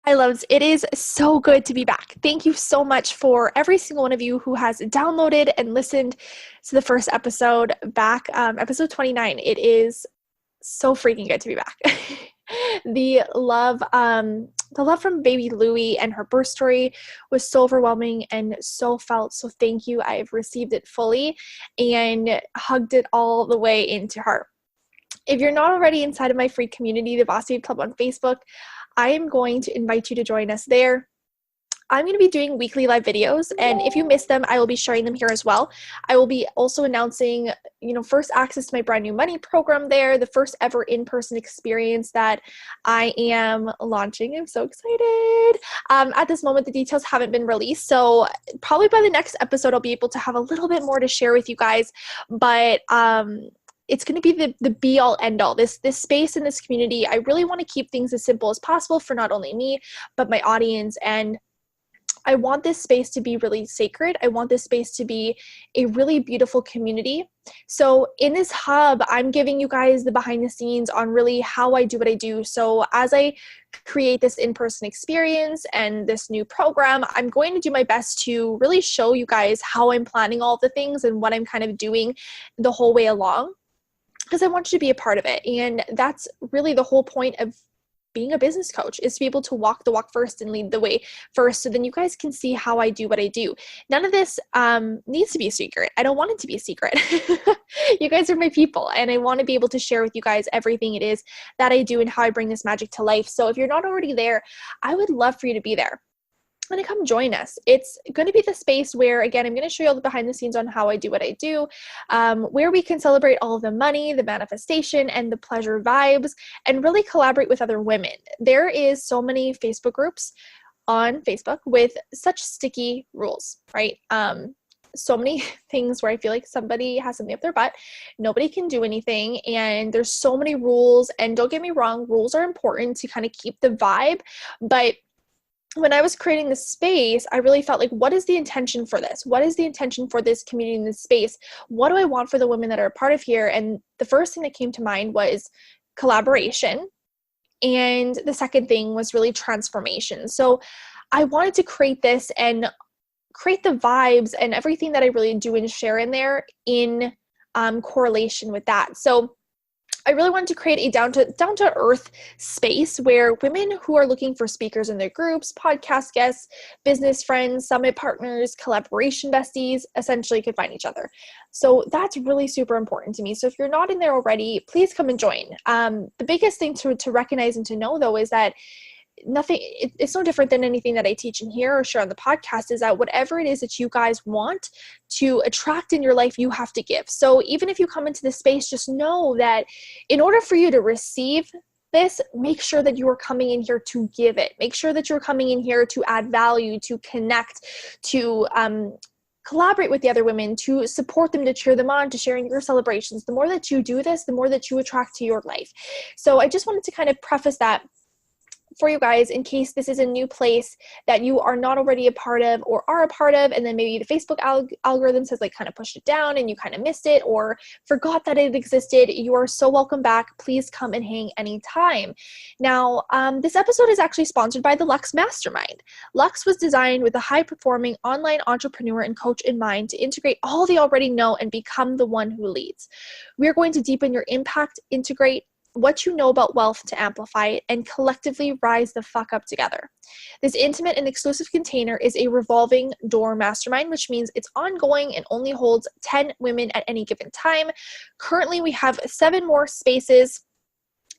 Hi, loves. It is so good to be back. Thank you so much for every single one of you who has downloaded and listened to the first episode back, episode 29. It is so freaking good to be back. The love from baby Louie and her birth story was so overwhelming and so felt. So thank you. I've received it fully and hugged it all the way into her. If you're not already inside of my free community, the Boss Babe Club on Facebook, I am going to invite you to join us there. I'm going to be doing weekly live videos, and if you miss them, I will be sharing them here as well. I will be also announcing, first access to my brand new money program there, the first ever in-person experience that I am launching. I'm so excited. At this moment, the details haven't been released, so probably by the next episode, I'll be able to have a little bit more to share with you guys, but it's going to be the be all end all. This space in this community, I really want to keep things as simple as possible for not only me, but my audience. And I want this space to be really sacred. I want this space to be a really beautiful community. So in this hub, I'm giving you guys the behind the scenes on really how I do what I do. So as I create this in-person experience and this new program, I'm going to do my best to really show you guys how I'm planning all the things and what I'm kind of doing the whole way along, because I want you to be a part of it. And that's really the whole point of being a business coach, is to be able to walk the walk first and lead the way first, so then you guys can see how I do what I do. None of this needs to be a secret. I don't want it to be a secret. You guys are my people, and I want to be able to share with you guys everything it is that I do and how I bring this magic to life. So if you're not already there, I would love for you to be there and to come join us. It's going to be the space where, again, I'm going to show you all the behind the scenes on how I do what I do, where we can celebrate all of the money, the manifestation, and the pleasure vibes, and really collaborate with other women. There is so many Facebook groups on Facebook with such sticky rules, right? So many things where I feel like somebody has something up their butt, nobody can do anything, and there's so many rules. And don't get me wrong, rules are important to kind of keep the vibe, but when I was creating this space, I really felt like, what is the intention for this? What is the intention for this community in this space? What do I want for the women that are a part of here? And the first thing that came to mind was collaboration. And the second thing was really transformation. So I wanted to create this and create the vibes and everything that I really do and share in there in correlation with that. So I really wanted to create a down to earth space where women who are looking for speakers in their groups, podcast guests, business friends, summit partners, collaboration besties, essentially could find each other. So that's really super important to me. So if you're not in there already, please come and join. The biggest thing to recognize and to know, though, is that it's no different than anything that I teach in here or share on the podcast, is that whatever it is that you guys want to attract in your life, you have to give. So even if you come into this space, just know that in order for you to receive this, make sure that you are coming in here to give it. Make sure that you're coming in here to add value, to connect, to collaborate with the other women, to support them, to cheer them on, to share in your celebrations. The more that you do this, the more that you attract to your life. So I just wanted to kind of preface that for you guys, in case this is a new place that you are not already a part of or are a part of, and then maybe the Facebook algorithm has kind of pushed it down and you kind of missed it or forgot that it existed. You are so welcome back. Please come and hang anytime. Now, this episode is actually sponsored by the LUXE Mastermind. LUXE was designed with a high-performing online entrepreneur and coach in mind to integrate all they already know and become the one who leads. We are going to deepen your impact, integrate what you know about wealth to amplify it, and collectively rise the fuck up together. This intimate and exclusive container is a revolving door mastermind, which means it's ongoing and only holds 10 women at any given time. Currently, we have 7 more spaces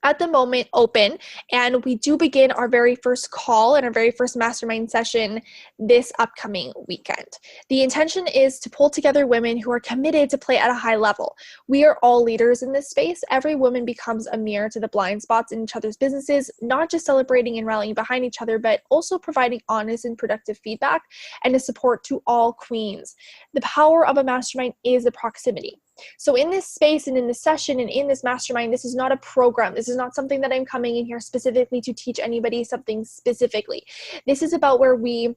at the moment open, and we do begin our very first call and our very first mastermind session this upcoming weekend. The intention is to pull together women who are committed to play at a high level. We are all leaders in this space. Every woman becomes a mirror to the blind spots in each other's businesses, not just celebrating and rallying behind each other, but also providing honest and productive feedback and a support to all queens. The power of a mastermind is the proximity. So in this space and in this session and in this mastermind, this is not a program. This is not something that I'm coming in here specifically to teach anybody something specifically. This is about where we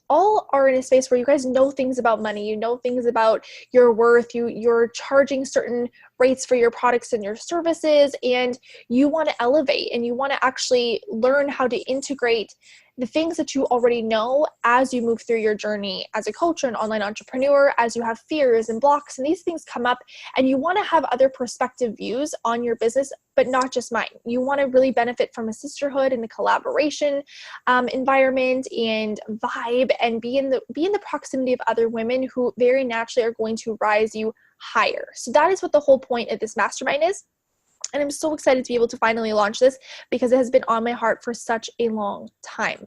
all are in a space where you guys know things about money, you know things about your worth, you're charging certain rates for your products and your services, and you want to elevate and you want to actually learn how to integrate the things that you already know as you move through your journey as a coach or an online entrepreneur, as you have fears and blocks and these things come up, and you want to have other perspective views on your business, but not just mine. You want to really benefit from a sisterhood and a collaboration environment and vibe, and be in the proximity of other women who very naturally are going to rise you higher. So that is what the whole point of this mastermind is. And I'm so excited to be able to finally launch this because it has been on my heart for such a long time.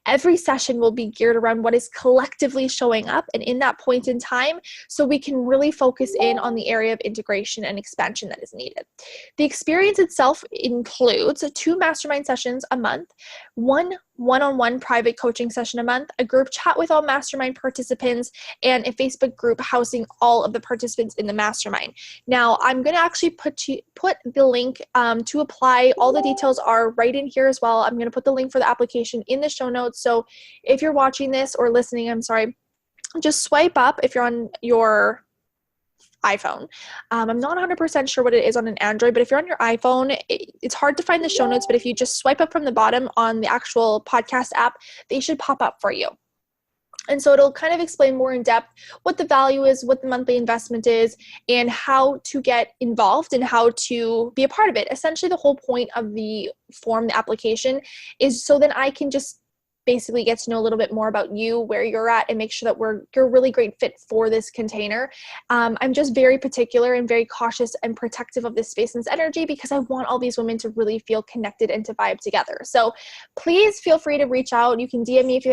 Every session will be geared around what is collectively showing up and in that point in time, so we can really focus in on the area of integration and expansion that is needed. The experience itself includes 2 mastermind sessions a month, one-on-one private coaching session a month, a group chat with all mastermind participants, and a Facebook group housing all of the participants in the mastermind. Now, I'm going to actually put the link to apply. All the details are right in here as well. I'm going to put the link for the application in the show notes. So if you're watching this or listening, I'm sorry, just swipe up if you're on your iPhone. I'm not 100% sure what it is on an Android, but if you're on your iPhone, it's hard to find the show notes, but if you just swipe up from the bottom on the actual podcast app, they should pop up for you. And so it'll kind of explain more in depth what the value is, what the monthly investment is, and how to get involved and how to be a part of it. Essentially, the whole point of the form, the application, is so that I can just basically get to know a little bit more about you, where you're at, and make sure that you're a really great fit for this container. I'm just very particular and very cautious and protective of this space and this energy because I want all these women to really feel connected and to vibe together. So please feel free to reach out. You can DM me if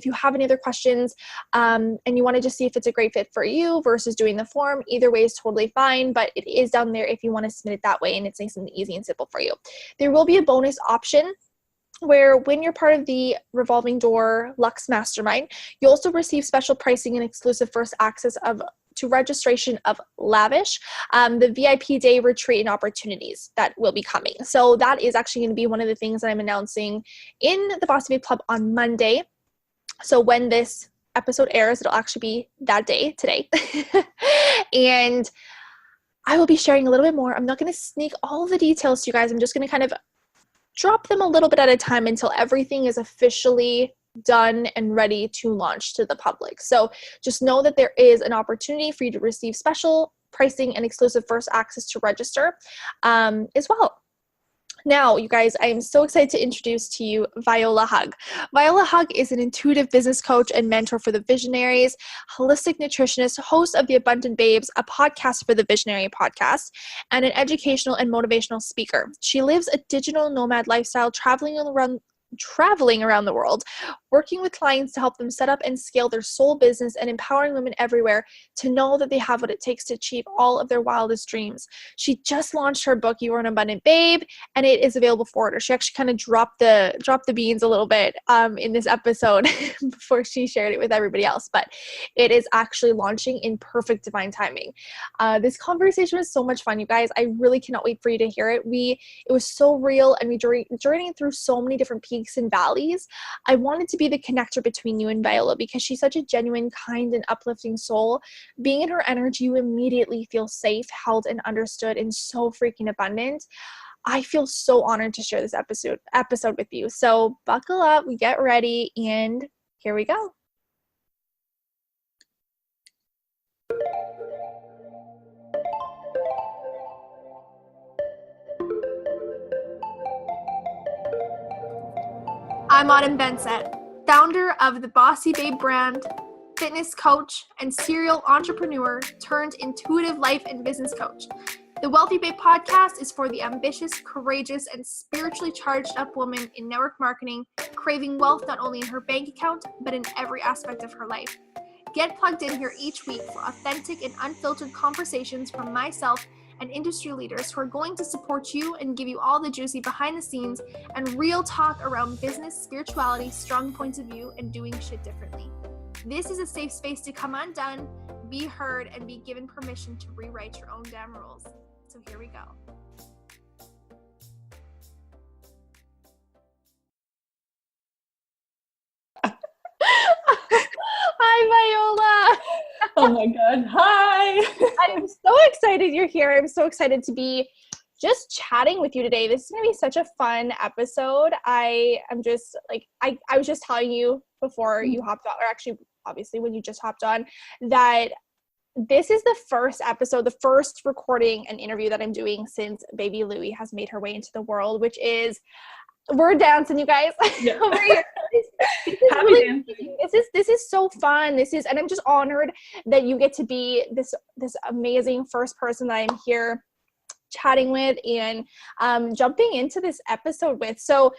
you have any other questions, and you want to just see if it's a great fit for you versus doing the form. Either way is totally fine, but it is down there if you want to submit it that way, and it's nice and easy and simple for you. There will be a bonus option where when you're part of the Revolving Door LUXE Mastermind, you also receive special pricing and exclusive first access to registration of Lavish, the VIP day retreat and opportunities that will be coming. So that is actually going to be one of the things that I'm announcing in the Bossy Babe Club on Monday. So when this episode airs, it'll actually be that day, today. And I will be sharing a little bit more. I'm not going to sneak all the details to you guys. I'm just going to kind of drop them a little bit at a time until everything is officially done and ready to launch to the public. So just know that there is an opportunity for you to receive special pricing and exclusive first access to register as well. Now, you guys, I am so excited to introduce to you Viola Hug. Viola Hug is an intuitive business coach and mentor for the visionaries, holistic nutritionist, host of The Abundant Babes, a podcast for the Visionary podcast, and an educational and motivational speaker. She lives a digital nomad lifestyle, traveling around the world, working with clients to help them set up and scale their soul business, and empowering women everywhere to know that they have what it takes to achieve all of their wildest dreams. She just launched her book, You Are an Abundant Babe, and it is available for order. She actually kind of dropped the beans a little bit in this episode before she shared it with everybody else, but it is actually launching in perfect divine timing. This conversation was so much fun, you guys. I really cannot wait for you to hear it. It was so real, and we journeyed through so many different peaks and valleys. I wanted to be the connector between you and Viola because she's such a genuine, kind, and uplifting soul. Being in her energy, you immediately feel safe, held, and understood, and so freaking abundant. I feel so honored to share this episode with you. So buckle up, get ready, and here we go. I'm Autumn Bensett, founder of the Bossy Babe brand, fitness coach, and serial entrepreneur turned intuitive life and business coach. The Wealthy Babe podcast is for the ambitious, courageous, and spiritually charged up woman in network marketing, craving wealth not only in her bank account, but in every aspect of her life. Get plugged in here each week for authentic and unfiltered conversations from myself and industry leaders who are going to support you and give you all the juicy behind the scenes and real talk around business, spirituality, strong points of view, and doing shit differently. This is a safe space to come undone, be heard, and be given permission to rewrite your own damn rules. So here we go. Oh my God. Hi. I'm so excited you're here. I'm so excited to be just chatting with you today. This is going to be such a fun episode. I am just like, I was just telling you before you hopped on, or actually, obviously, when you just hopped on, that this is the first episode, the first recording and interview that I'm doing since baby Louie has made her way into the world, which is, we're dancing, you guys. Yeah. Over here. This is Happy really, dancing. this is so fun. And I'm just honored that you get to be this amazing first person that I'm here chatting with and jumping into this episode with. So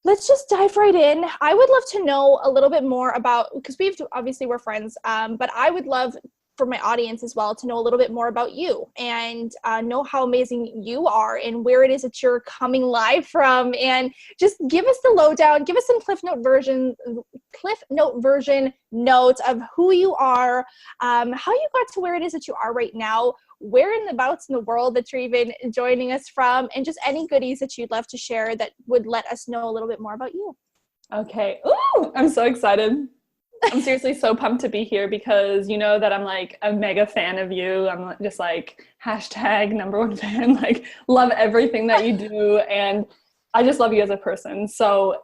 let's just dive right in. I would love to know a little bit more about, because we're friends, but I would love for my audience as well to know a little bit more about you and know how amazing you are and where it is that you're coming live from, and just give us the lowdown, give us some cliff note version notes of who you are, how you got to where it is that you are right now, where in the bouts in the world that you're even joining us from, and just any goodies that you'd love to share that would let us know a little bit more about you. Okay. Ooh, I'm so excited. I'm seriously so pumped to be here because you know that I'm like a mega fan of you. I'm just like #1 fan, like love everything that you do. And I just love you as a person. So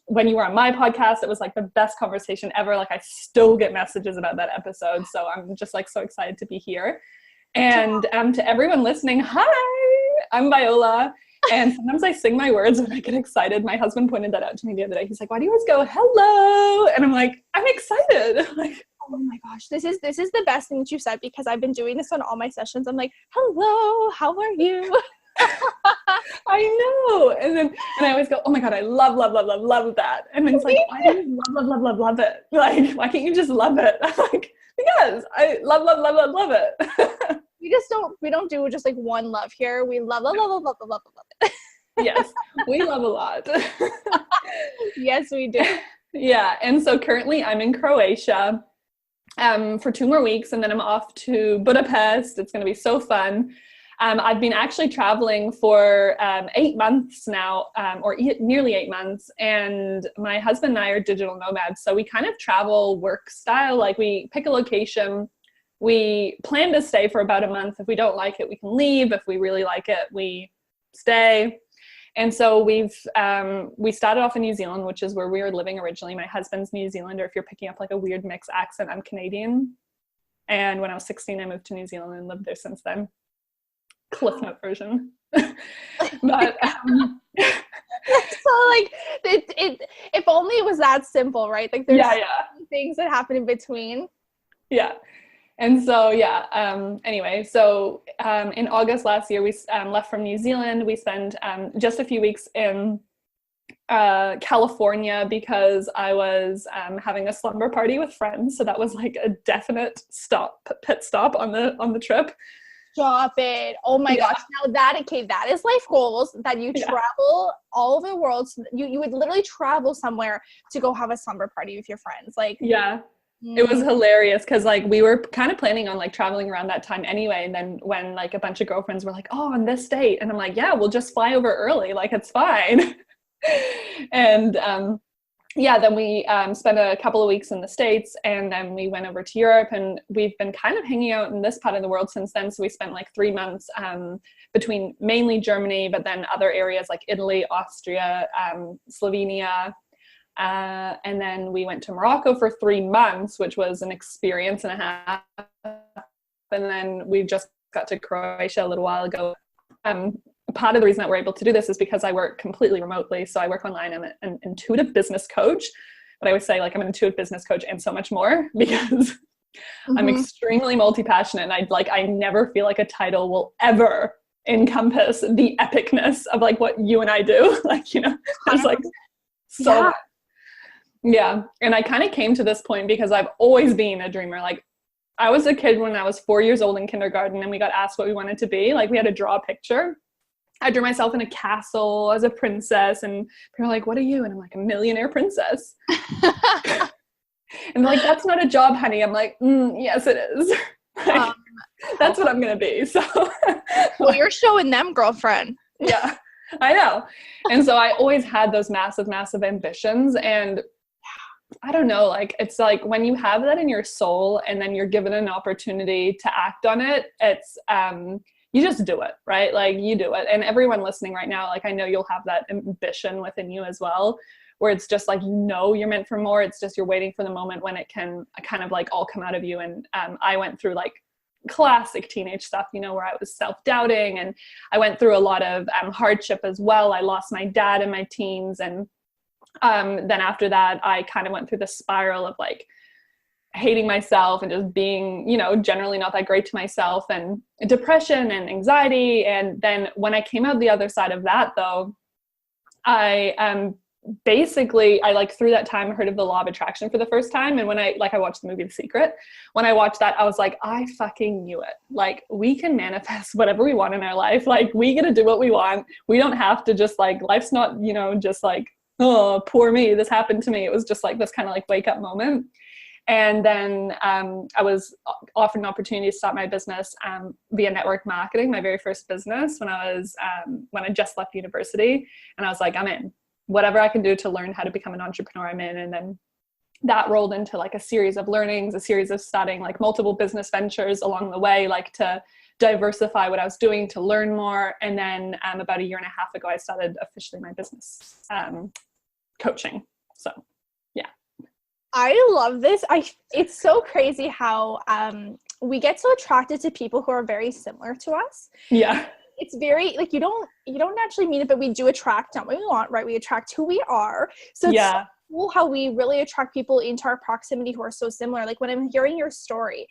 when you were on my podcast, it was like the best conversation ever. Like I still get messages about that episode. So I'm just like so excited to be here. And to everyone listening, hi, I'm Viola. And sometimes I sing my words when I get excited. My husband pointed that out to me the other day. He's like, why do you always go, hello? And I'm like, I'm excited. Like, oh my gosh, this is the best thing that you said, because I've been doing this on all my sessions. I'm like, hello, how are you? I know. And I always go, oh my God, I love that. And then it's like, why do you love it? Like, why can't you just love it? I'm like, because I love it. We don't do just like one love here. We love it. Yes, we love a lot. Yes, we do. Yeah. And so currently I'm in Croatia for 2 more weeks, and then I'm off to Budapest. It's going to be so fun. I've been actually traveling for 8 months now, or nearly 8 months. And my husband and I are digital nomads. So we kind of travel work style. Like we pick a location. We plan to stay for about a month. If we don't like it, we can leave. If we really like it, we stay. And so we started off in New Zealand, which is where we were living originally. My husband's New Zealander. If you're picking up like a weird mixed accent, I'm Canadian. And when I was 16, I moved to New Zealand and lived there since then. Cliff note version. But so like it if only it was that simple, right? Like there's so many things that happen in between. Yeah. And so, anyway, so in August last year, we left from New Zealand. We spent just a few weeks in California because I was having a slumber party with friends. So that was like a definite pit stop on the trip. Stop it. Oh my gosh. Now that is life goals, that you travel all over the world. So you would literally travel somewhere to go have a slumber party with your friends. Like, yeah. It was hilarious because like we were kind of planning on like traveling around that time anyway, and then when like a bunch of girlfriends were like, oh, on this date, and I'm like, yeah, we'll just fly over early, like it's fine. And then we spent a couple of weeks in the States, and then we went over to Europe, and we've been kind of hanging out in this part of the world since then. So we spent like 3 months between mainly Germany, but then other areas like Italy, Austria, Slovenia. And then we went to Morocco for 3 months, which was an experience and a half. And then we just got to Croatia a little while ago. Part of the reason that we're able to do this is because I work completely remotely. So I work online. I'm an intuitive business coach, but I always say like I'm an intuitive business coach and so much more, because I'm extremely multi-passionate, and I never feel like a title will ever encompass the epicness of like what you and I do. Like, you know, there's like so much. Yeah. And I kind of came to this point because I've always been a dreamer. Like I was a kid when I was 4 years old in kindergarten, and we got asked what we wanted to be. Like we had to draw a picture. I drew myself in a castle as a princess, and people were like, what are you? And I'm like, a millionaire princess. And they're like, that's not a job, honey. I'm like, yes, it is. Like, that's what I'm going to be. So well, you're showing them, girlfriend. Yeah, I know. And so I always had those massive, massive ambitions. And I don't know, like, it's like when you have that in your soul and then you're given an opportunity to act on it, it's, you just do it, right? Like you do it. And everyone listening right now, like, I know you'll have that ambition within you as well, where it's just like, you're meant for more. It's just, you're waiting for the moment when it can kind of like all come out of you. And I went through like classic teenage stuff, you know, where I was self-doubting, and I went through a lot of hardship as well. I lost my dad in my teens. And then after that, I kind of went through the spiral of like hating myself and just being, you know, generally not that great to myself, and depression and anxiety. And then when I came out the other side of that, though, I basically, I like through that time heard of the law of attraction for the first time. And when I watched the movie The Secret, when I watched that, I was like, I fucking knew it. Like, we can manifest whatever we want in our life. Like, we get to do what we want. We don't have to just like, life's not, you know, just like, oh, poor me, this happened to me. It was just like this kind of like wake up moment. And then I was offered an opportunity to start my business via network marketing, my very first business when I just left university. And I was like, I'm in. Whatever I can do to learn how to become an entrepreneur, I'm in. And then that rolled into like a series of learnings, a series of starting like multiple business ventures along the way, like to diversify what I was doing, to learn more. And then about 1.5 years ago, I started officially my business coaching. So yeah. I love this. It's so crazy how we get so attracted to people who are very similar to us. Yeah. It's very like you don't naturally mean it, but we do attract not what we want, right? We attract who we are. So it's so cool how we really attract people into our proximity who are so similar. Like when I'm hearing your story,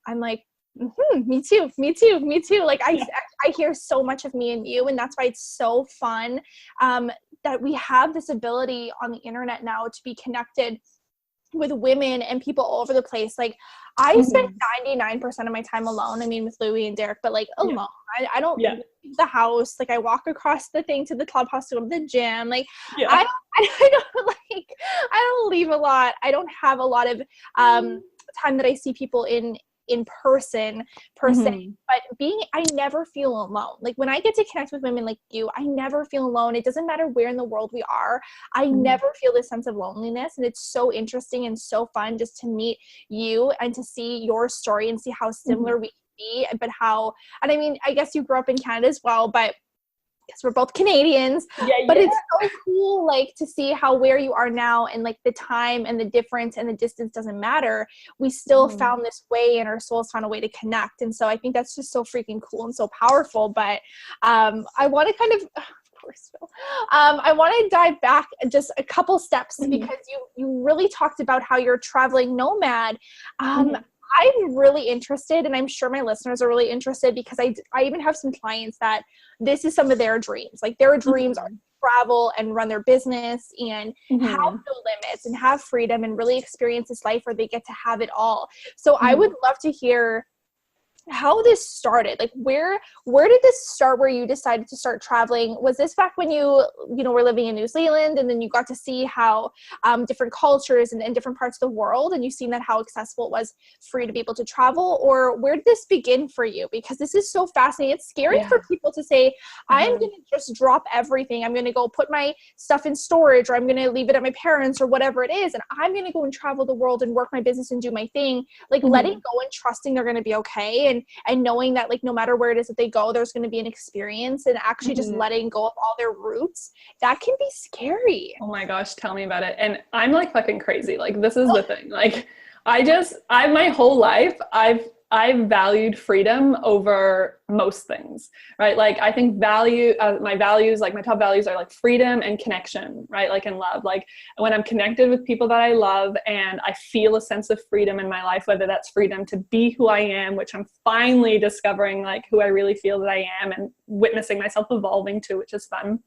I'm like, me too. Like I hear so much of me and you, and that's why it's so fun that we have this ability on the internet now to be connected with women and people all over the place. Like I spend 99% of my time alone. I mean, with Louie and Derek, but like alone. I don't leave the house. Like I walk across the thing to the clubhouse to go to the gym. Like I don't leave a lot. I don't have a lot of time that I see people in person per se, but I never feel alone. Like when I get to connect with women like you, I never feel alone. It doesn't matter where in the world we are. I never feel this sense of loneliness. And it's so interesting and so fun just to meet you and to see your story and see how similar we can be, but and I mean, I guess you grew up in Canada as well, but because we're both Canadians, but it's so cool, like to see how where you are now and like the time and the difference and the distance doesn't matter. We still found this way and our souls found a way to connect. And so I think that's just so freaking cool and so powerful. But I want to kind of course, Phil. I want to dive back just a couple steps because you really talked about how you're a traveling nomad. I'm really interested, and I'm sure my listeners are really interested because I even have some clients that this is some of their dreams. Like their dreams are to travel and run their business and have no limits and have freedom and really experience this life where they get to have it all. So I would love to hear how this started. Like where did this start where you decided to start traveling? Was this back when you were living in New Zealand and then you got to see how different cultures and different parts of the world, and you've seen that how accessible it was for you to be able to travel? Or where did this begin for you? Because this is so fascinating. It's scary for people to say, I'm going to just drop everything. I'm going to go put my stuff in storage, or I'm going to leave it at my parents or whatever it is. And I'm going to go and travel the world and work my business and do my thing. Like letting go and trusting they're going to be okay. And knowing that like no matter where it is that they go, there's going to be an experience, and actually just letting go of all their roots, that can be scary. Oh my gosh, tell me about it. And I'm like fucking crazy. Like this is the thing. Like my whole life, I've valued freedom over most things, right? Like I think my values, like my top values are like freedom and connection, right? Like in love, like when I'm connected with people that I love and I feel a sense of freedom in my life, whether that's freedom to be who I am, which I'm finally discovering like who I really feel that I am and witnessing myself evolving to, which is fun.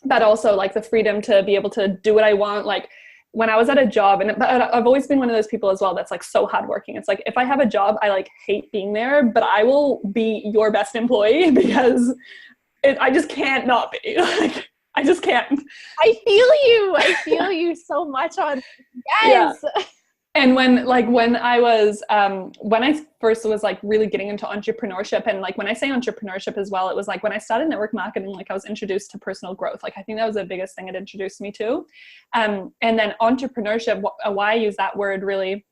But also like the freedom to be able to do what I want. Like when I was at a job, but I've always been one of those people as well that's like so hardworking. It's like if I have a job, I like hate being there, but I will be your best employee because I just can't not be. Like I just can't. I feel you so much on yes. Yeah. And when I first was like really getting into entrepreneurship, and like when I say entrepreneurship as well, it was like when I started network marketing, like I was introduced to personal growth. Like I think that was the biggest thing it introduced me to. And then entrepreneurship, why I use that word really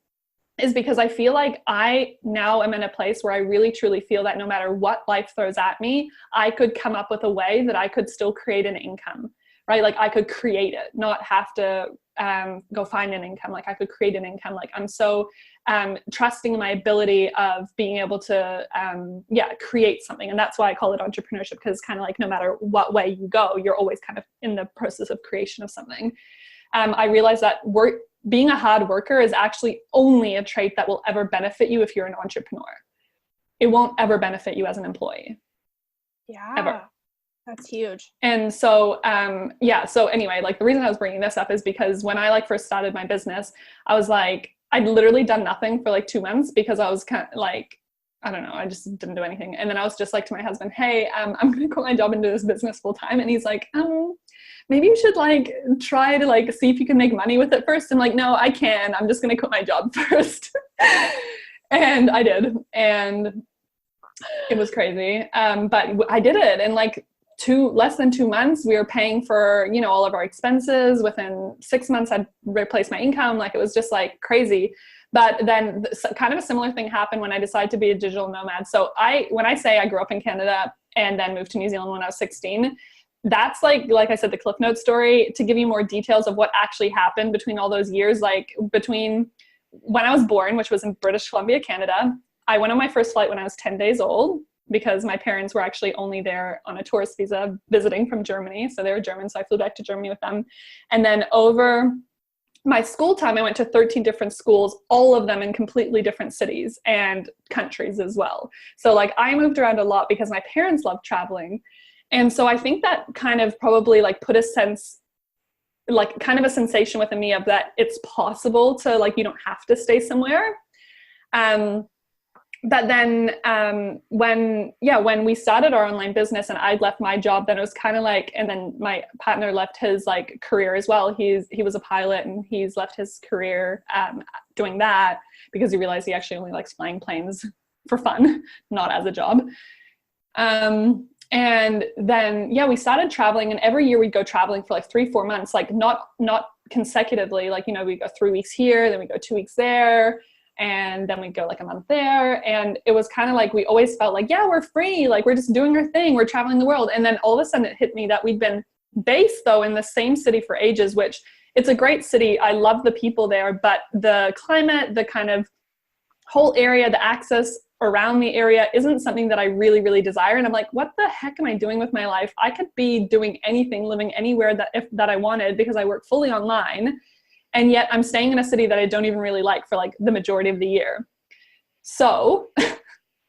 is because I feel like I now am in a place where I really truly feel that no matter what life throws at me, I could come up with a way that I could still create an income, right? Like I could create it, not have to go find an income. Like I could create an income. Like I'm so trusting my ability of being able to create something. And that's why I call it entrepreneurship, because it's kind of like no matter what way you go, you're always kind of in the process of creation of something. I realized that being a hard worker is actually only a trait that will ever benefit you if you're an entrepreneur. It won't ever benefit you as an employee. Yeah. Ever. That's huge. And so, so anyway, like the reason I was bringing this up is because when I like first started my business, I was like, I'd literally done nothing for like 2 months because I was kind of like, I don't know, I just didn't do anything. And then I was just like to my husband, hey, I'm going to quit my job and do this business full time. And he's like, maybe you should like try to like see if you can make money with it first. I'm like, no, I can. I'm just going to quit my job first. And I did. And it was crazy. But I did it. And like less than 2 months, we were paying for, all of our expenses. Within 6 months, I'd replaced my income. Like it was just like crazy. But then kind of a similar thing happened when I decided to be a digital nomad. So when I say I grew up in Canada and then moved to New Zealand when I was 16, that's like I said, the Cliff Notes story. To give you more details of what actually happened between all those years, like between when I was born, which was in British Columbia, Canada, I went on my first flight when I was 10 days old because my parents were actually only there on a tourist visa visiting from Germany. So they were German. So I flew back to Germany with them. And then over my school time, I went to 13 different schools, all of them in completely different cities and countries as well. So like I moved around a lot because my parents loved traveling. And so I think that kind of probably like put a sense, like kind of a sensation within me of that it's possible to like, you don't have to stay somewhere. But then when we started our online business and I'd left my job, then it was kind of like, and then my partner left his like career as well. He was a pilot and he's left his career doing that because he realized he actually only likes flying planes for fun, not as a job. And then, we started traveling, and every year we'd go traveling for like 3-4 months, like not consecutively, like, we go 3 weeks here, then we go 2 weeks there, and then we'd go like a month there. And it was kind of like, we always felt like, we're free. Like we're just doing our thing. We're traveling the world. And then all of a sudden it hit me that we'd been based though in the same city for ages, which it's a great city. I love the people there, but the climate, the kind of whole area, the access around the area isn't something that I really, really desire. And I'm like, what the heck am I doing with my life? I could be doing anything, living anywhere that I wanted because I work fully online. And yet I'm staying in a city that I don't even really like for like the majority of the year. So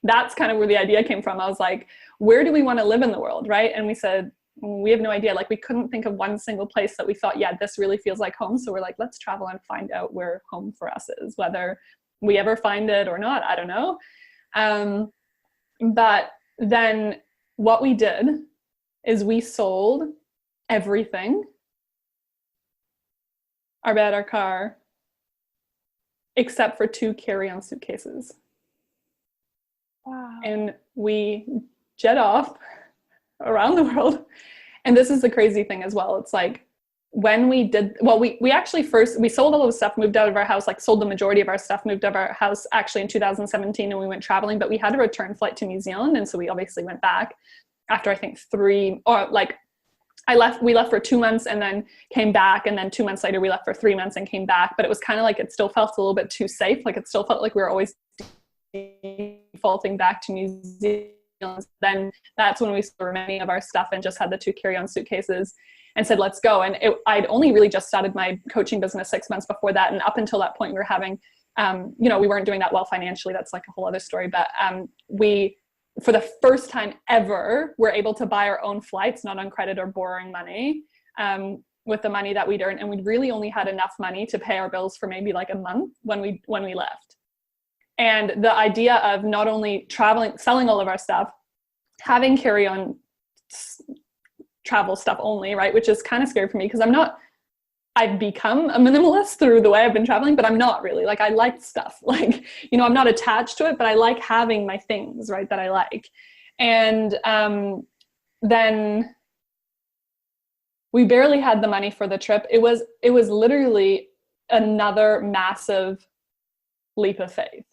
that's kind of where the idea came from. I was like, where do we want to live in the world? Right. And we said, we have no idea. Like we couldn't think of one single place that we thought, this really feels like home. So we're like, let's travel and find out where home for us is, whether we ever find it or not. I don't know. But then what we did is we sold everything, our bed, our car, except for 2 carry-on suitcases. Wow. And we jet off around the world. And this is the crazy thing as well. It's like when we did, we actually we sold all of the stuff, moved out of our house, like sold the majority of our stuff, moved out of our house actually in 2017, and we went traveling, but we had a return flight to New Zealand. And so we obviously went back after I think 3, or like we left for 2 months and then came back. And then 2 months later, we left for 3 months and came back. But it was kind of like, it still felt a little bit too safe. Like it still felt like we were always defaulting back to New Zealand. Then that's when we sold many of our stuff and just had the 2 carry-on suitcases and said, let's go. And I'd only really just started my coaching business 6 months before that. And up until that point, we were having, we weren't doing that well financially. That's like a whole other story. But we, for the first time ever, were able to buy our own flights, not on credit or borrowing money, with the money that we'd earned. And we really only had enough money to pay our bills for maybe like a month when we left. And the idea of not only traveling, selling all of our stuff, having carry-on travel stuff only, right? Which is kind of scary for me because I'm not I've become a minimalist through the way I've been traveling, but I'm not really. Like, I like stuff. Like, you know, I'm not attached to it, but I like having my things, right, that I like. And then we barely had the money for the trip. It was literally another massive leap of faith.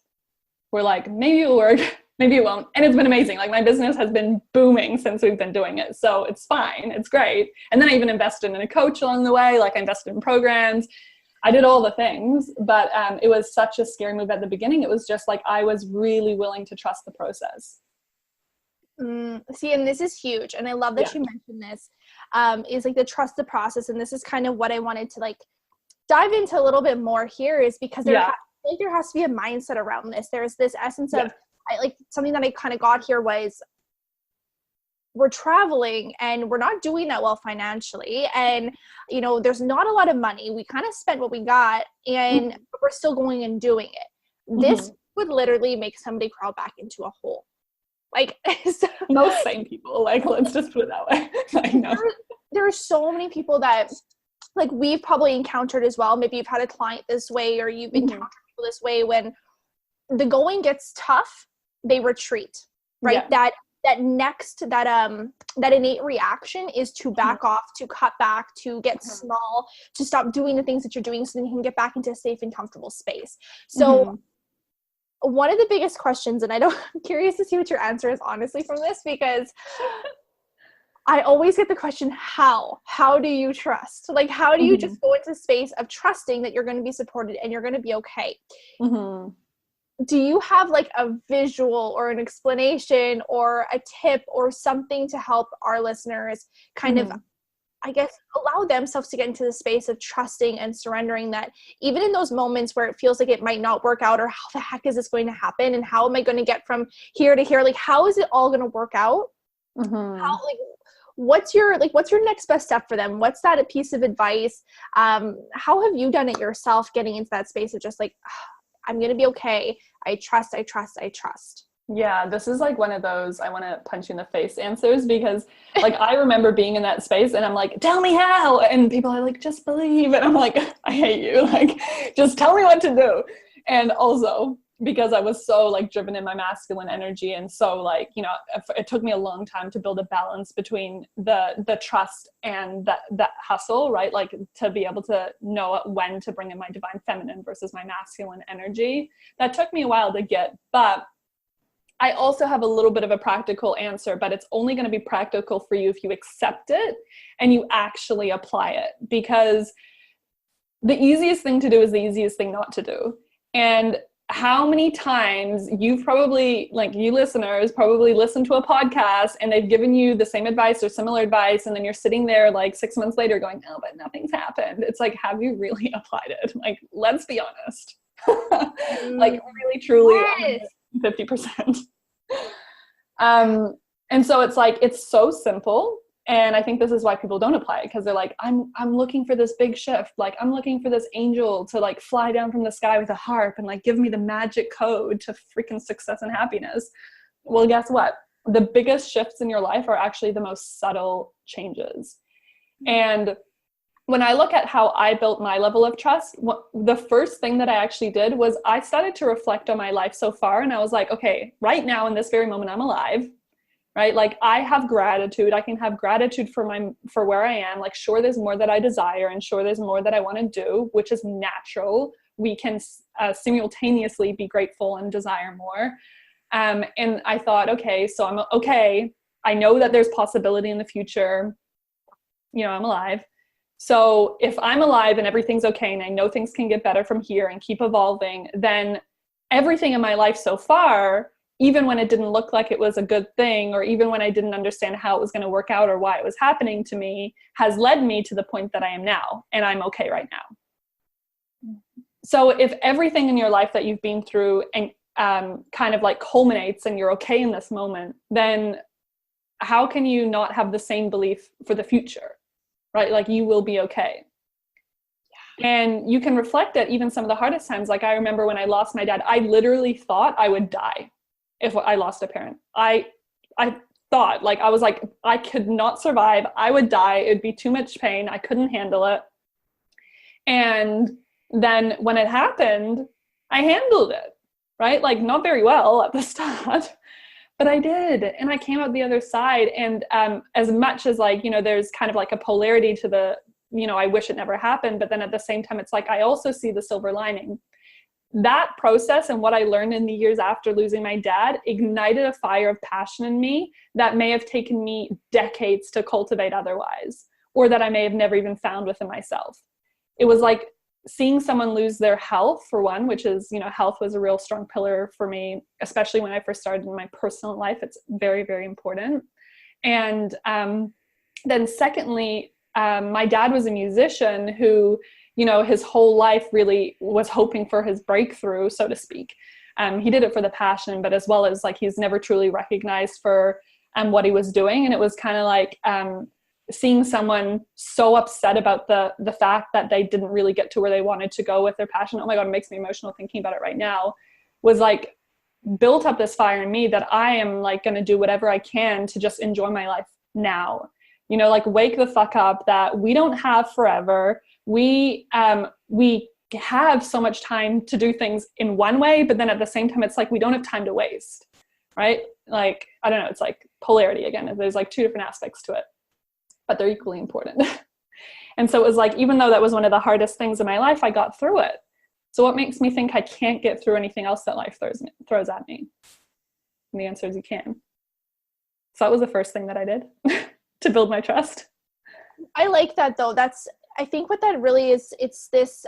We're like, maybe it'll work, maybe it won't. And it's been amazing. Like, my business has been booming since we've been doing it. So it's fine. It's great. And then I even invested in a coach along the way. Like, I invested in programs. I did all the things, but it was such a scary move at the beginning. It was just like, I was really willing to trust the process. See, and this is huge. And I love that you mentioned this, is like the trust the process. And this is kind of what I wanted to like dive into a little bit more here, is because there has to be a mindset around this. There's this essence of, something that I kind of got here was, we're traveling and we're not doing that well financially. And, you know, there's not a lot of money. We kind of spent what we got, and we're still going and doing it. This would literally make somebody crawl back into a hole. Like, most sane people, like, let's just put it that way. I know. There are so many people that, like, we've probably encountered as well. Maybe you've had a client this way, or you've encountered people this way. When the going gets tough, they retreat, right? Yeah. That innate reaction is to back off, to cut back, to get small, to stop doing the things that you're doing, so then you can get back into a safe and comfortable space. So one of the biggest questions, and I'm curious to see what your answer is, honestly, from this, because I always get the question, how do you trust? Like, how do you just go into space of trusting that you're going to be supported and you're going to be okay? Do you have like a visual or an explanation or a tip or something to help our listeners kind of, I guess, allow themselves to get into the space of trusting and surrendering, that even in those moments where it feels like it might not work out, or how the heck is this going to happen, and how am I going to get from here to here? Like, how is it all going to work out? How, like, what's your next best step for them? What's that a piece of advice? How have you done it yourself, getting into that space of just like, I'm going to be okay. I trust. Yeah, this is like one of those I want to punch you in the face answers, because like I remember being in that space and I'm like, tell me how. And people are like, just believe. And I'm like, I hate you. Like, just tell me what to do. And also because I was so like driven in my masculine energy, and so like, you know, it took me a long time to build a balance between the trust and that hustle, right? Like, to be able to know when to bring in my divine feminine versus my masculine energy. That took me a while to get, but I also have a little bit of a practical answer, but it's only going to be practical for you if you accept it and you actually apply it, because the easiest thing to do is the easiest thing not to do. And how many times you've probably, like, you listeners probably listened to a podcast and they've given you the same advice or similar advice, and then you're sitting there like 6 months later going, oh, but nothing's happened. It's like, have you really applied it? Like, let's be honest. Like, really, truly, yes. 50%. And so it's like, it's so simple. And I think this is why people don't apply it, because they're like, I'm looking for this big shift. Like, I'm looking for this angel to like fly down from the sky with a harp and like give me the magic code to freaking success and happiness. Well, guess what? The biggest shifts in your life are actually the most subtle changes. And when I look at how I built my level of trust, the first thing that I actually did was I started to reflect on my life so far. And I was like, okay, right now in this very moment, I'm alive, right? Like, I have gratitude. I can have gratitude for where I am. Like, sure, there's more that I desire, and sure, there's more that I want to do, which is natural. We can simultaneously be grateful and desire more. And I thought, okay, so I'm okay. I know that there's possibility in the future. You know, I'm alive. So if I'm alive and everything's okay, and I know things can get better from here and keep evolving, then everything in my life so far, even when it didn't look like it was a good thing, or even when I didn't understand how it was going to work out or why it was happening to me, has led me to the point that I am now, and I'm okay right now. So if everything in your life that you've been through and kind of like culminates and you're okay in this moment, then how can you not have the same belief for the future? Right? Like, you will be okay. Yeah. And you can reflect at even some of the hardest times. Like, I remember when I lost my dad, I literally thought I would die if I lost a parent. I thought, like, I was like, I could not survive. I would die. It'd be too much pain. I couldn't handle it. And then when it happened, I handled it, right? Like not very well at the start, but I did. And I came out the other side. And as much as like, you know, there's kind of like a polarity to the, you know, I wish it never happened. But then at the same time, it's like, I also see the silver lining. That process and what I learned in the years after losing my dad ignited a fire of passion in me that may have taken me decades to cultivate otherwise, or that I may have never even found within myself. It was like seeing someone lose their health, for one, which is, you know, health was a real strong pillar for me, especially when I first started in my personal life. It's very, very important. And then secondly, my dad was a musician who, you know, his whole life really was hoping for his breakthrough, so to speak. He did it for the passion, but as well as like, he's never truly recognized for what he was doing. And it was kind of like seeing someone so upset about the fact that they didn't really get to where they wanted to go with their passion. Oh my God, it makes me emotional thinking about it right now. Was like built up this fire in me that I am like going to do whatever I can to just enjoy my life now. You know, like wake the fuck up that we don't have forever. We have so much time to do things in one way, but then at the same time, it's like we don't have time to waste, right? Like, I don't know, it's like polarity again. There's like two different aspects to it, but they're equally important. And so it was like, even though that was one of the hardest things in my life, I got through it. So what makes me think I can't get through anything else that life throws at me? And the answer is you can. So that was the first thing that I did to build my trust. I like that though. I think what that really is, it's this,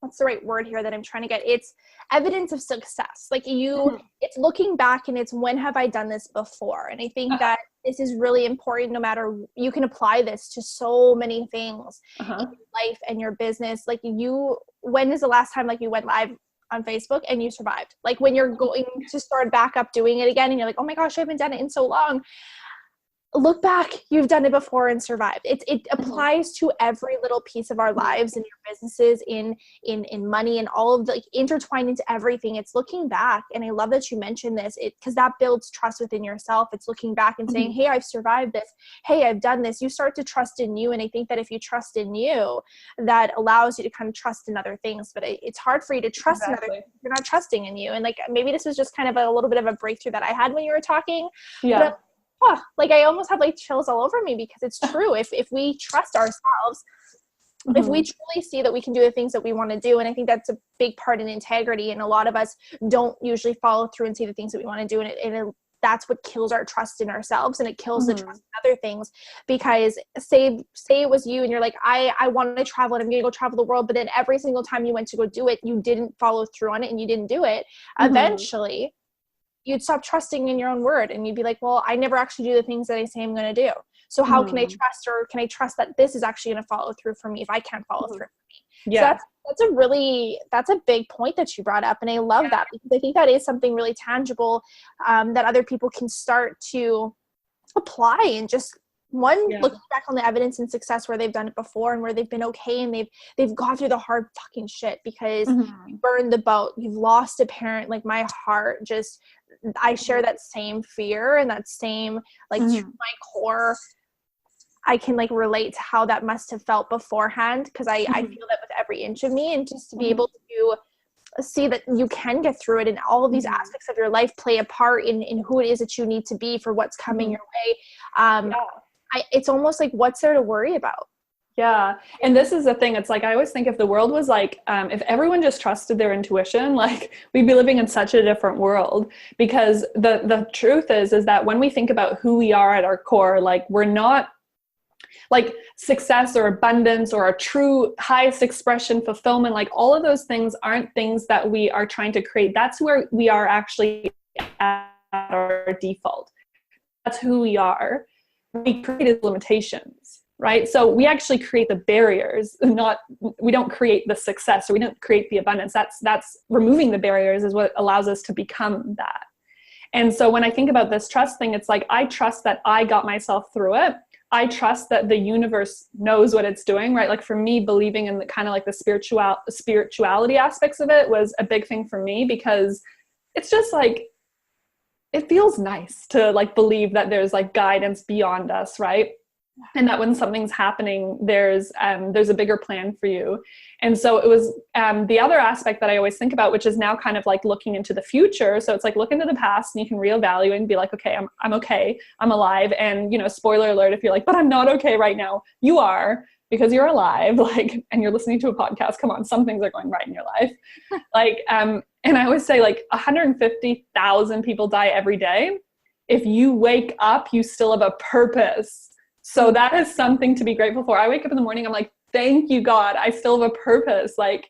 what's the right word here that I'm trying to get? It's evidence of success. Like it's looking back and it's when have I done this before? And I think that this is really important. No matter, you can apply this to so many things in your life and your business. Like when is the last time like you went live on Facebook and you survived? Like when you're going to start back up doing it again and you're like, oh my gosh, I haven't done it in so long. Look back, you've done it before and survived. It applies to every little piece of our lives and your businesses, in money, and all of the like, intertwined into everything. It's looking back. And I love that you mentioned this, because that builds trust within yourself. It's looking back and saying, hey, I've survived this. Hey, I've done this. You start to trust in you. And I think that if you trust in you, that allows you to kind of trust in other things. But it's hard for you to trust in other things if you're not trusting in you. And like, maybe this was just kind of a little bit of a breakthrough that I had when you were talking. Yeah. Like I almost have like chills all over me, because it's true. If we trust ourselves, if we truly see that we can do the things that we want to do, and I think that's a big part in integrity, and a lot of us don't usually follow through and see the things that we want to do, and that's what kills our trust in ourselves, and it kills the trust in other things. Because say it was you and you're like, I want to travel and I'm going to go travel the world, but then every single time you went to go do it, you didn't follow through on it and you didn't do it. Eventually you'd stop trusting in your own word, and you'd be like, well, I never actually do the things that I say I'm going to do. So how can I trust, or can I trust that this is actually going to follow through for me if I can't follow through for me? Yeah. So that's a big point that you brought up. And I love that, because I think that is something really tangible that other people can start to apply, and just looking back on the evidence and success where they've done it before and where they've been okay, and they've gone through the hard fucking shit because you burned the boat, you've lost a parent. Like my heart just, I share that same fear and that same like to my core. I can like relate to how that must have felt beforehand, because I feel that with every inch of me, and just to be able to see that you can get through it, and all of these aspects of your life play a part in who it is that you need to be for what's coming your way. It's almost like, what's there to worry about? Yeah. And this is the thing. It's like, I always think if the world was like, if everyone just trusted their intuition, like we'd be living in such a different world. Because the truth is that when we think about who we are at our core, like we're not like success or abundance or a true highest expression, fulfillment, like all of those things aren't things that we are trying to create. That's where we are actually at our default. That's who we are. We created limitations, right? So we actually create the barriers, we don't create the success, or we don't create the abundance. That's removing the barriers is what allows us to become that. And so when I think about this trust thing, it's like, I trust that I got myself through it. I trust that the universe knows what it's doing, right? Like for me, believing in the kind of like the spirituality aspects of it was a big thing for me, because it's just like, it feels nice to like believe that there's like guidance beyond us, right? and that when something's happening, there's a bigger plan for you. And so it was the other aspect that I always think about, which is now kind of like looking into the future. So it's like look into the past and you can reevaluate and be like, okay, I'm okay, I'm alive. And, you know, spoiler alert, if you're like, but I'm not okay right now, you are, because you're alive, like, and you're listening to a podcast. Come on, some things are going right in your life. Like, and I always say like 150,000 people die every day. If you wake up, you still have a purpose. So that is something to be grateful for. I wake up in the morning, I'm like, thank you, God. I still have a purpose. Like,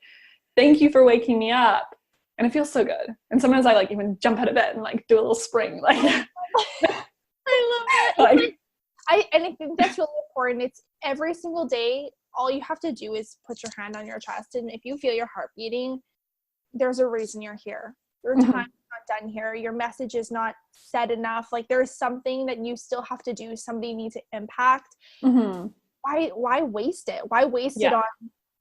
thank you for waking me up. And it feels so good. And sometimes I like even jump out of bed and like do a little spring. Like, I love that. Like, I think that's really important. It's every single day, all you have to do is put your hand on your chest. And if you feel your heart beating, there's a reason you're here. Your time is not done here. Your message is not said enough. Like there's something that you still have to do. Somebody needs to impact. Why waste it? Why waste it on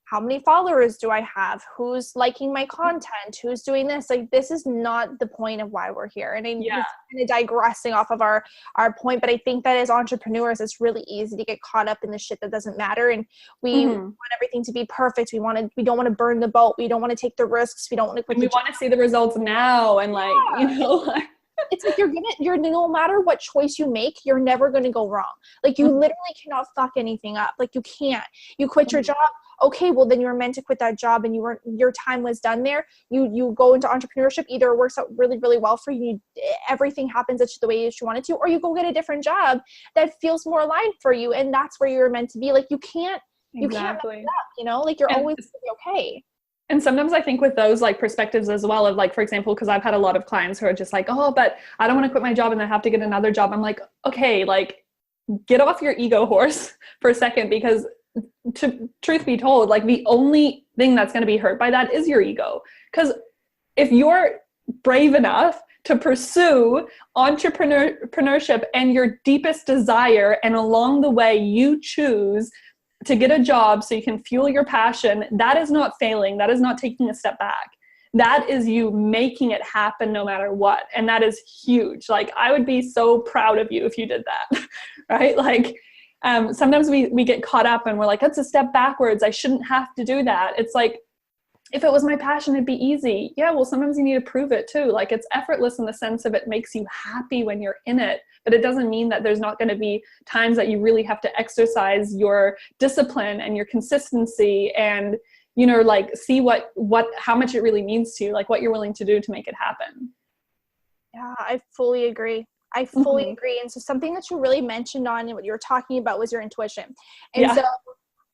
how many followers do I have? Who's liking my content? Who's doing this? Like, this is not the point of why we're here. And I'm just kind of digressing off of our point, but I think that as entrepreneurs, it's really easy to get caught up in the shit that doesn't matter. And we want everything to be perfect. We don't want to burn the boat. We don't want to take the risks. We don't want to quit. We want to see the results now. And like, you know, it's like you're no matter what choice you make, you're never going to go wrong. Like you literally cannot fuck anything up. Like you can't. You quit your job. Okay, well then you were meant to quit that job and your time was done there. You go into entrepreneurship, either it works out really, really well for you, everything happens the way you wanted to, or you go get a different job that feels more aligned for you, and that's where you're meant to be. Like you can't mess it up, you know, like you're always gonna be okay. And sometimes I think with those like perspectives as well of like, for example, because I've had a lot of clients who are just like, oh, but I don't want to quit my job and I have to get another job. I'm like, okay, like get off your ego horse for a second, because truth be told, like the only thing that's going to be hurt by that is your ego. Because if you're brave enough to pursue entrepreneurship and your deepest desire, and along the way you choose to get a job so you can fuel your passion, that is not failing. That is not taking a step back. That is you making it happen no matter what. And that is huge. Like I would be so proud of you if you did that, right? Like sometimes we get caught up and we're like, that's a step backwards. I shouldn't have to do that. It's like, if it was my passion, it'd be easy. Yeah, well, sometimes you need to prove it too. Like it's effortless in the sense of it makes you happy when you're in it, but it doesn't mean that there's not going to be times that you really have to exercise your discipline and your consistency and, you know, like see how much it really means to you, like what you're willing to do to make it happen. Yeah, I fully agree. I fully agree. And so something that you really mentioned on and what you were talking about was your intuition. And so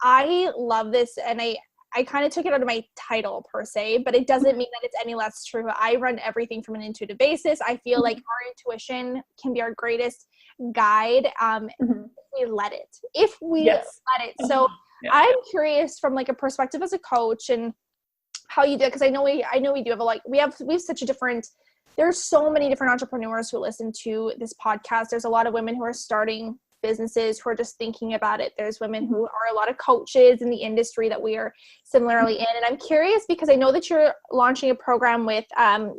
I love this, and I kind of took it out of my title per se, but it doesn't mean that it's any less true. I run everything from an intuitive basis. I feel like our intuition can be our greatest guide if we let it. If we let it. So I'm curious from like a perspective as a coach and how you do it, because I know we do have we have such a different. There's so many different entrepreneurs who listen to this podcast. There's a lot of women who are starting businesses who are just thinking about it. There's women who are a lot of coaches in the industry that we are similarly in. And I'm curious because I know that you're launching a program with,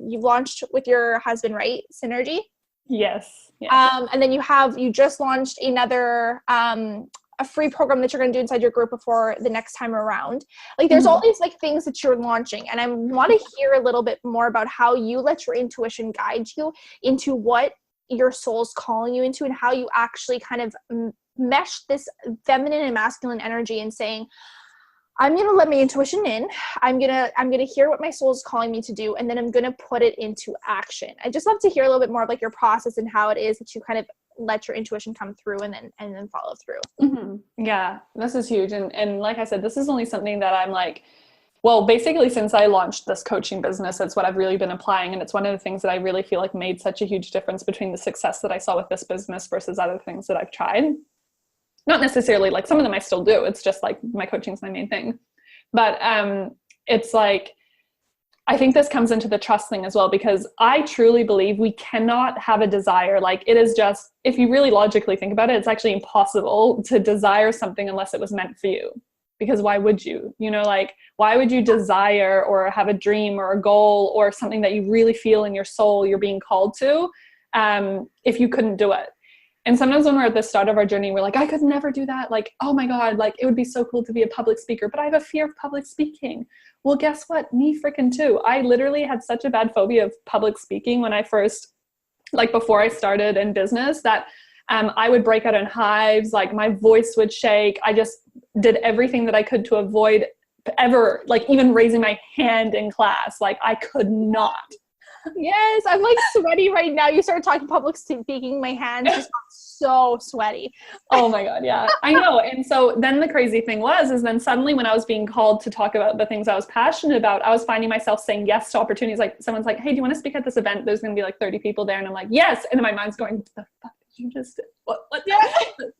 you've launched with your husband, right? Synergy? Yes. And then you just launched another, a free program that you're going to do inside your group before the next time around. Like there's all these like things that you're launching, and I want to hear a little bit more about how you let your intuition guide you into what your soul's calling you into, and how you actually kind of mesh this feminine and masculine energy and saying, I'm going to let my intuition in. I'm going to hear what my soul's calling me to do, and then I'm going to put it into action. I just love to hear a little bit more of like your process and how it is that you kind of let your intuition come through and then follow through. Yeah, this is huge. And like I said, this is only something that I'm like, well, basically since I launched this coaching business, it's what I've really been applying. And it's one of the things that I really feel like made such a huge difference between the success that I saw with this business versus other things that I've tried. Not necessarily like some of them I still do. It's just like my coaching is my main thing. But it's like, I think this comes into the trust thing as well, because I truly believe we cannot have a desire. Like it is just, if you really logically think about it, it's actually impossible to desire something unless it was meant for you. Because why would you? You know, like, why would you desire or have a dream or a goal or something that you really feel in your soul you're being called to if you couldn't do it? And sometimes when we're at the start of our journey, we're like, I could never do that. Like, oh my God, like it would be so cool to be a public speaker, but I have a fear of public speaking. Well, guess what? Me freaking too. I literally had such a bad phobia of public speaking when I first, like before I started in business, that I would break out in hives, like my voice would shake. I just did everything that I could to avoid ever, like even raising my hand in class. Like I could not. Yes, I'm like sweaty right now. You started talking public speaking, my hands just got so sweaty. Oh my God, yeah, I know. And so then the crazy thing is then suddenly when I was being called to talk about the things I was passionate about, I was finding myself saying yes to opportunities. Like someone's like, hey, do you want to speak at this event? There's going to be like 30 people there. And I'm like, yes. And then my mind's going, the fuck did you just, what?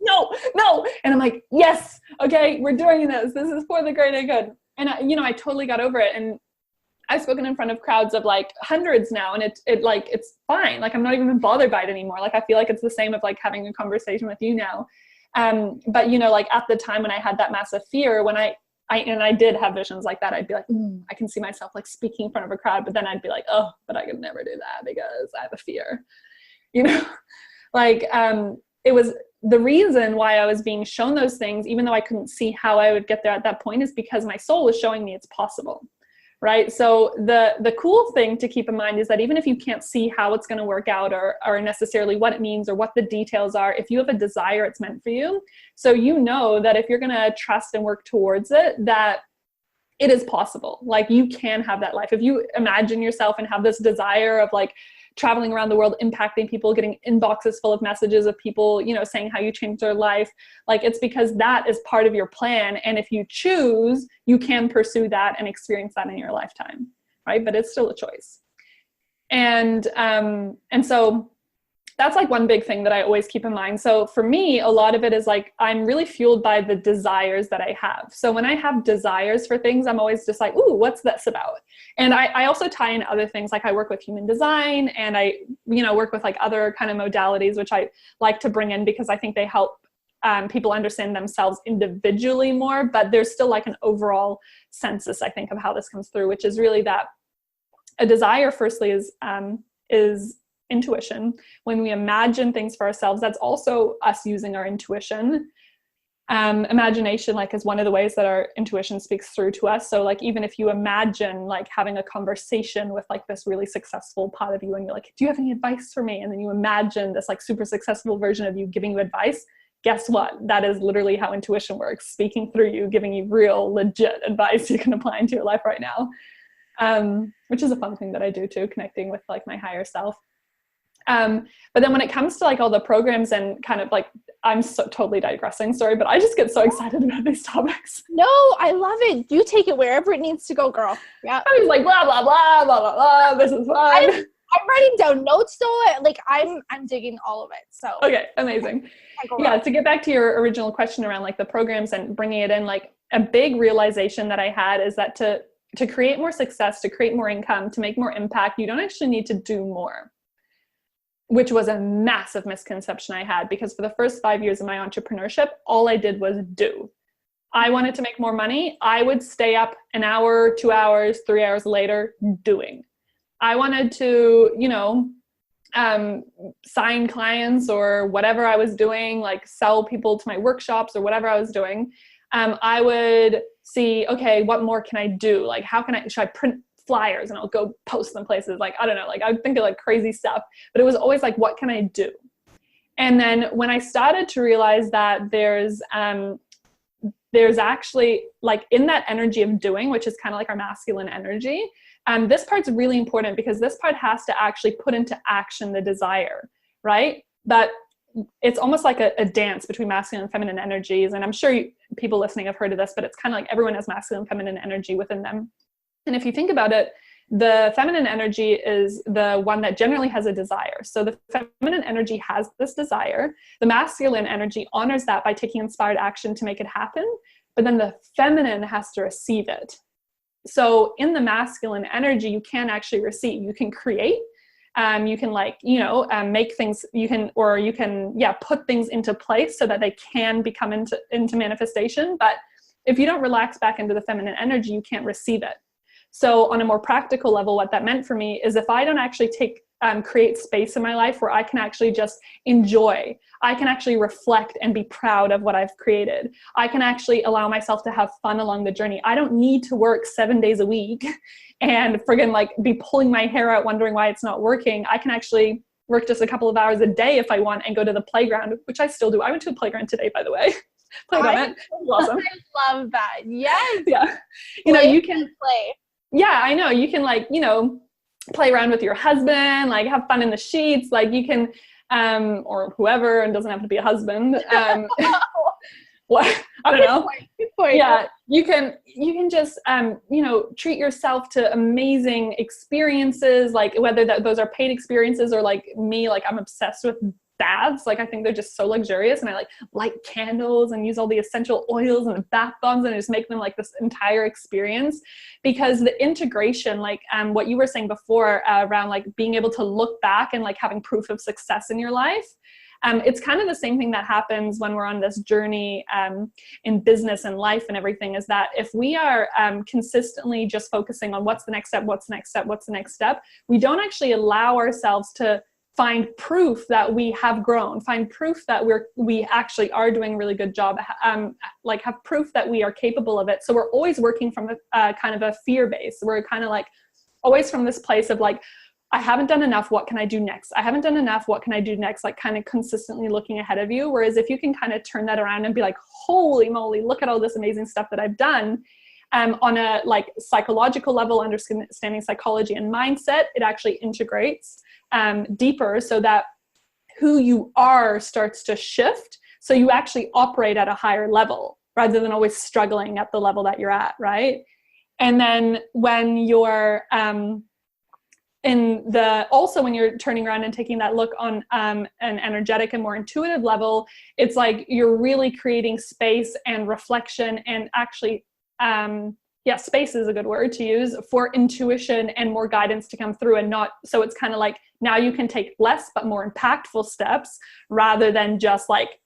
No. And I'm like, yes, okay, we're doing this. This is for the greater good. And I totally got over it. And I've spoken in front of crowds of like hundreds now, and it's fine. Like I'm not even bothered by it anymore. Like I feel like it's the same of like having a conversation with you now. But like at the time when I had that massive fear, when I did have visions like that, I'd be like, I can see myself like speaking in front of a crowd, but then I'd be like, oh, but I could never do that because I have a fear, like, it was the reason why I was being shown those things, even though I couldn't see how I would get there at that point, is because my soul was showing me it's possible. Right. So the cool thing to keep in mind is that even if you can't see how it's going to work out or necessarily what it means or what the details are, if you have a desire, it's meant for you. So that if you're going to trust and work towards it, that it is possible. Like you can have that life. If you imagine yourself and have this desire of like traveling around the world, impacting people, getting inboxes full of messages of people, saying how you changed their life. Like it's because that is part of your plan. And if you choose, you can pursue that and experience that in your lifetime. Right. But it's still a choice. And so that's like one big thing that I always keep in mind. So for me, a lot of it is like, I'm really fueled by the desires that I have. So when I have desires for things, I'm always just like, ooh, what's this about? And I also tie in other things. Like I work with human design and I, work with like other kind of modalities, which I like to bring in because I think they help people understand themselves individually more, but there's still like an overall census, I think, of how this comes through, which is really that a desire firstly is intuition. When we imagine things for ourselves, that's also us using our intuition. Imagination is one of the ways that our intuition speaks through to us. So like even if you imagine like having a conversation with like this really successful part of you and you're like, do you have any advice for me? And then you imagine this like super successful version of you giving you advice. Guess what? That is literally how intuition works, speaking through you, giving you real legit advice you can apply into your life right now. Which is a fun thing that I do too, connecting with like my higher self. But then when it comes to like all the programs and kind of like, I'm so totally digressing, sorry, but I just get so excited about these topics. No, I love it. You take it wherever it needs to go, girl. Yeah. I was like, blah, blah, blah, blah, blah, blah. This is fun. I'm writing down notes though. Like I'm digging all of it. So. Okay. Amazing. Yeah. To get back to your original question around like the programs and bringing it in, like a big realization that I had is that to create more success, to create more income, to make more impact, you don't actually need to do more. Which was a massive misconception I had, because for the first 5 years of my entrepreneurship, all I did was do. I wanted to make more money. I would stay up an hour, 2 hours, 3 hours later doing. I wanted to, sign clients or whatever I was doing, like sell people to my workshops or whatever I was doing. I would see, okay, what more can I do? Like, should I print flyers and I'll go post them places? Like, I don't know, like I would think of like crazy stuff, but it was always like, what can I do? And then when I started to realize that there's actually like in that energy of doing, which is kind of like our masculine energy, this part's really important because this part has to actually put into action the desire, right? But it's almost like a dance between masculine and feminine energies. And I'm sure people listening have heard of this, but it's kind of like everyone has masculine and feminine energy within them. And if you think about it, the feminine energy is the one that generally has a desire. So the feminine energy has this desire. The masculine energy honors that by taking inspired action to make it happen. But then the feminine has to receive it. So in the masculine energy, you can actually receive. You can create. You can make things. You can put things into place so that they can become into manifestation. But if you don't relax back into the feminine energy, you can't receive it. So on a more practical level, what that meant for me is if I don't actually take create space in my life where I can actually just enjoy. I can actually reflect and be proud of what I've created. I can actually allow myself to have fun along the journey. I don't need to work 7 days a week and friggin' like be pulling my hair out wondering why it's not working. I can actually work just a couple of hours a day if I want and go to the playground, which I still do. I went to a playground today, by the way. Played on it. It was awesome. I love that. Yes. Yeah. You know, you can play. Yeah, I know. You can like, you know, play around with your husband, like have fun in the sheets. Like you can, or whoever, and doesn't have to be a husband. What? I don't know. Good point. Yeah. You can just, you know, treat yourself to amazing experiences, like whether those are paid experiences or like me, like I'm obsessed with baths. Like I think they're just so luxurious, and I like light candles and use all the essential oils and the bath bombs and just make them like this entire experience, because the integration, like what you were saying before around like being able to look back and like having proof of success in your life. It's kind of the same thing that happens when we're on this journey in business and life and everything, is that if we are consistently just focusing on what's the next step, we don't actually allow ourselves to find proof that we have grown, find proof that we actually are doing a really good job, like have proof that we are capable of it. So we're always working from a kind of a fear base. We're kind of like always from this place of like, I haven't done enough. What can I do next? I haven't done enough. What can I do next? Like kind of consistently looking ahead of you. Whereas if you can kind of turn that around and be like, holy moly, look at all this amazing stuff that I've done. On a like psychological level, understanding psychology and mindset, it actually integrates deeper so that who you are starts to shift. So you actually operate at a higher level rather than always struggling at the level that you're at, right? And then when you're also when you're turning around and taking that look on an energetic and more intuitive level, it's like you're really creating space and reflection and actually, space is a good word to use for intuition and more guidance to come through, and not, so it's kind of like now you can take less but more impactful steps rather than just like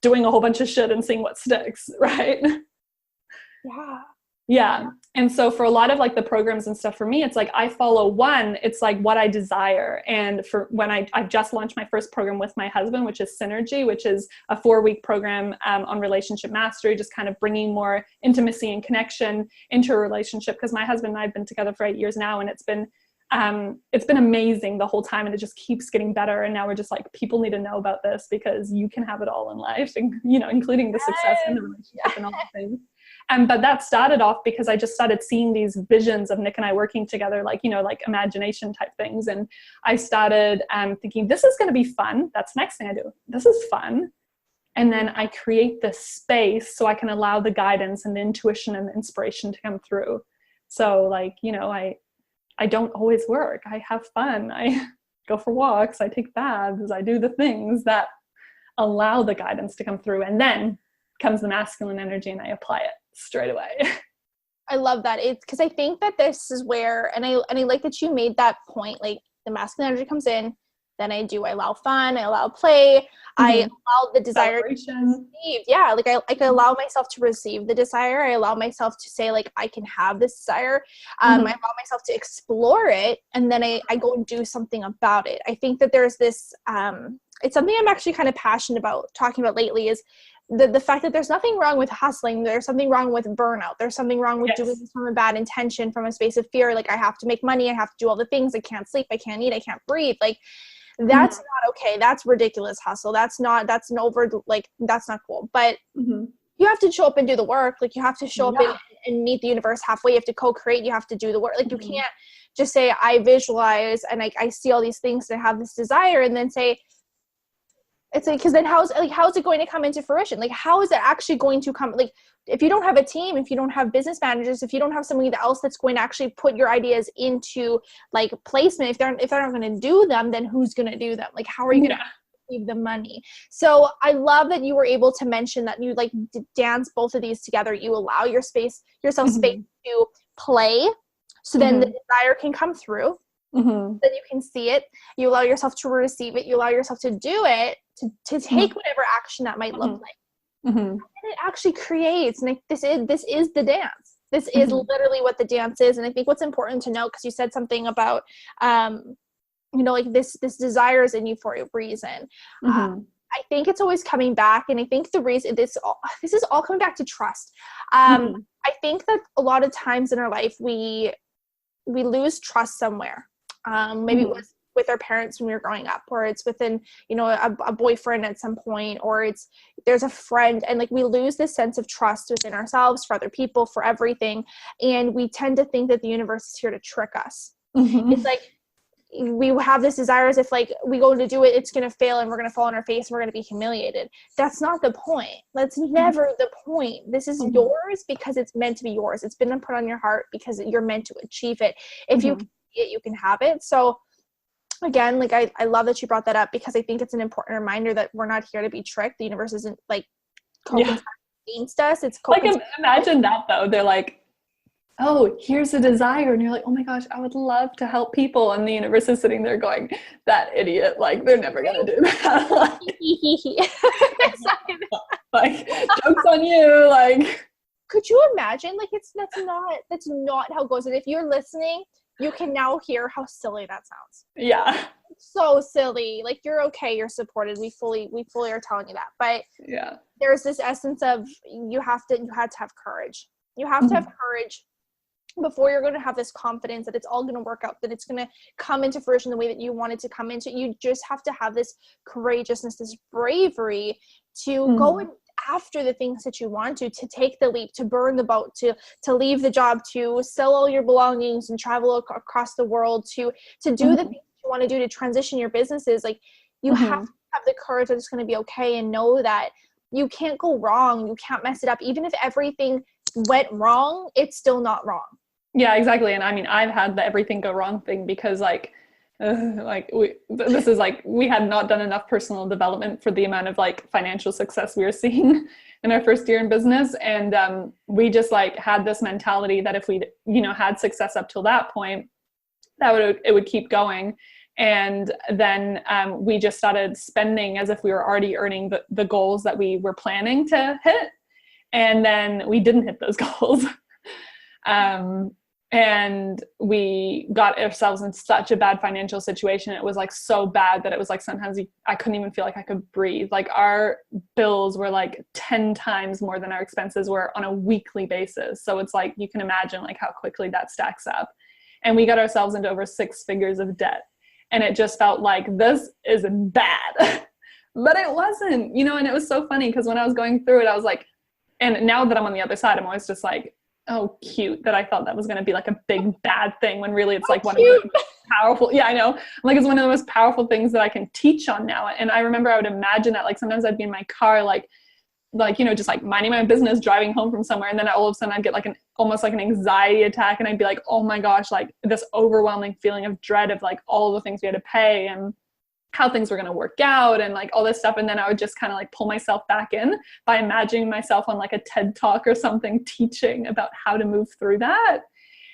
doing a whole bunch of shit and seeing what sticks, right? Yeah. And so for a lot of like the programs and stuff for me, it's like I follow one, it's like what I desire. And for when I've just launched my first program with my husband, which is Synergy, which is a 4-week program on relationship mastery, just kind of bringing more intimacy and connection into a relationship. Because my husband and I have been together for 8 years now, and it's been amazing the whole time, and it just keeps getting better. And now we're just like, people need to know about this because you can have it all in life, and, you know, including the success in the relationship and all the things. But that started off because I just started seeing these visions of Nick and I working together, like, you know, like imagination type things. And I started thinking, this is going to be fun. That's the next thing I do. This is fun. And then I create this space so I can allow the guidance and the intuition and the inspiration to come through. So like, you know, I don't always work. I have fun. I go for walks. I take baths. I do the things that allow the guidance to come through. And then comes the masculine energy and I apply it straight away. I love that. It's because I think that this is where, and I like that you made that point, like the masculine energy comes in, then I allow fun, I allow play, I allow the desire to receive. Yeah, like I allow myself to receive the desire. I allow myself to say like I can have this desire. I allow myself to explore it, and then I go and do something about it. I think that there's this, it's something I'm actually kind of passionate about talking about lately, is the fact that there's nothing wrong with hustling. There's something wrong with burnout. There's something wrong with doing this from a bad intention, from a space of fear. Like I have to make money. I have to do all the things. I can't sleep. I can't eat. I can't breathe. Like that's not okay. That's ridiculous hustle. That's not cool. But you have to show up and do the work. Like you have to show up and meet the universe halfway. You have to co-create. You have to do the work. Like you can't just say, I visualize and I see all these things and I have this desire, and then say, it's like, because then how's it going to come into fruition? Like, how is it actually going to come? Like, if you don't have a team, if you don't have business managers, if you don't have somebody else that's going to actually put your ideas into like placement, if they're not going to do them, then who's going to do them? Like, how are you going to receive the money? So I love that you were able to mention that you like dance both of these together. You allow yourself space to play, so then the desire can come through. Then you can see it. You allow yourself to receive it. You allow yourself to do it, to take whatever action that might look like. And it actually creates, and this is the dance. This is literally what the dance is. And I think what's important to know, because you said something about like this desire is in you for a reason. I think it's always coming back. And I think the reason this is all coming back to trust. I think that a lot of times in our life, we lose trust somewhere. Maybe it was with our parents when we were growing up, or it's within, a boyfriend at some point, or there's a friend, and like we lose this sense of trust within ourselves, for other people, for everything. And we tend to think that the universe is here to trick us. It's like, we have this desire as if like we go to do it, it's going to fail and we're going to fall on our face and we're going to be humiliated. That's not the point. That's never the point. This is yours because it's meant to be yours. It's been put on your heart because you're meant to achieve it. If you can see it, you can have it. So again, like I love that you brought that up, because I think it's an important reminder that we're not here to be tricked. The universe isn't like against us. It's like, imagine that though. They're like, oh, here's a desire. And you're like, oh my gosh, I would love to help people. And the universe is sitting there going, that idiot, like, they're never going to do that. Like, joke's on you. Like, could you imagine? Like, that's not how it goes. And if you're listening, you can now hear how silly that sounds. Yeah. So silly. Like, you're okay. You're supported. We fully are telling you that. But there's this essence of you had to have courage. You have to have courage before you're going to have this confidence that it's all going to work out, that it's going to come into fruition the way that you want it to come into. You just have to have this courageousness, this bravery to go after the things that you want to take the leap, to burn the boat, to leave the job, to sell all your belongings and travel across the world, to do the things you want to do, to transition your businesses. Like, you have to have the courage that it's going to be okay, and know that you can't go wrong. You can't mess it up. Even if everything went wrong, it's still not wrong. Yeah, exactly. And I mean, I've had the everything go wrong thing, because we had not done enough personal development for the amount of like financial success we were seeing in our first year in business. And we just like had this mentality that if we, had success up till that point, it would keep going. And then we just started spending as if we were already earning the goals that we were planning to hit. And then we didn't hit those goals. And we got ourselves in such a bad financial situation. It was like so bad that it was like sometimes I couldn't even feel like I could breathe. Like, our bills were like 10 times more than our expenses were on a weekly basis. So it's like, you can imagine like how quickly that stacks up. And we got ourselves into over 6 figures of debt. And it just felt like, this is bad. But it wasn't, and it was so funny, because when I was going through it, I was like, and now that I'm on the other side, I'm always just like, oh, cute that I thought that was going to be like a big bad thing, when really it's like one of the most powerful. Yeah, I know. Like, it's one of the most powerful things that I can teach on now. And I remember I would imagine that like sometimes I'd be in my car, like, just like minding my own business, driving home from somewhere. And then all of a sudden I'd get like almost like an anxiety attack. And I'd be like, oh my gosh, like this overwhelming feeling of dread of like all the things we had to pay and how things were going to work out and like all this stuff. And then I would just kind of like pull myself back in by imagining myself on like a TED Talk or something, teaching about how to move through that.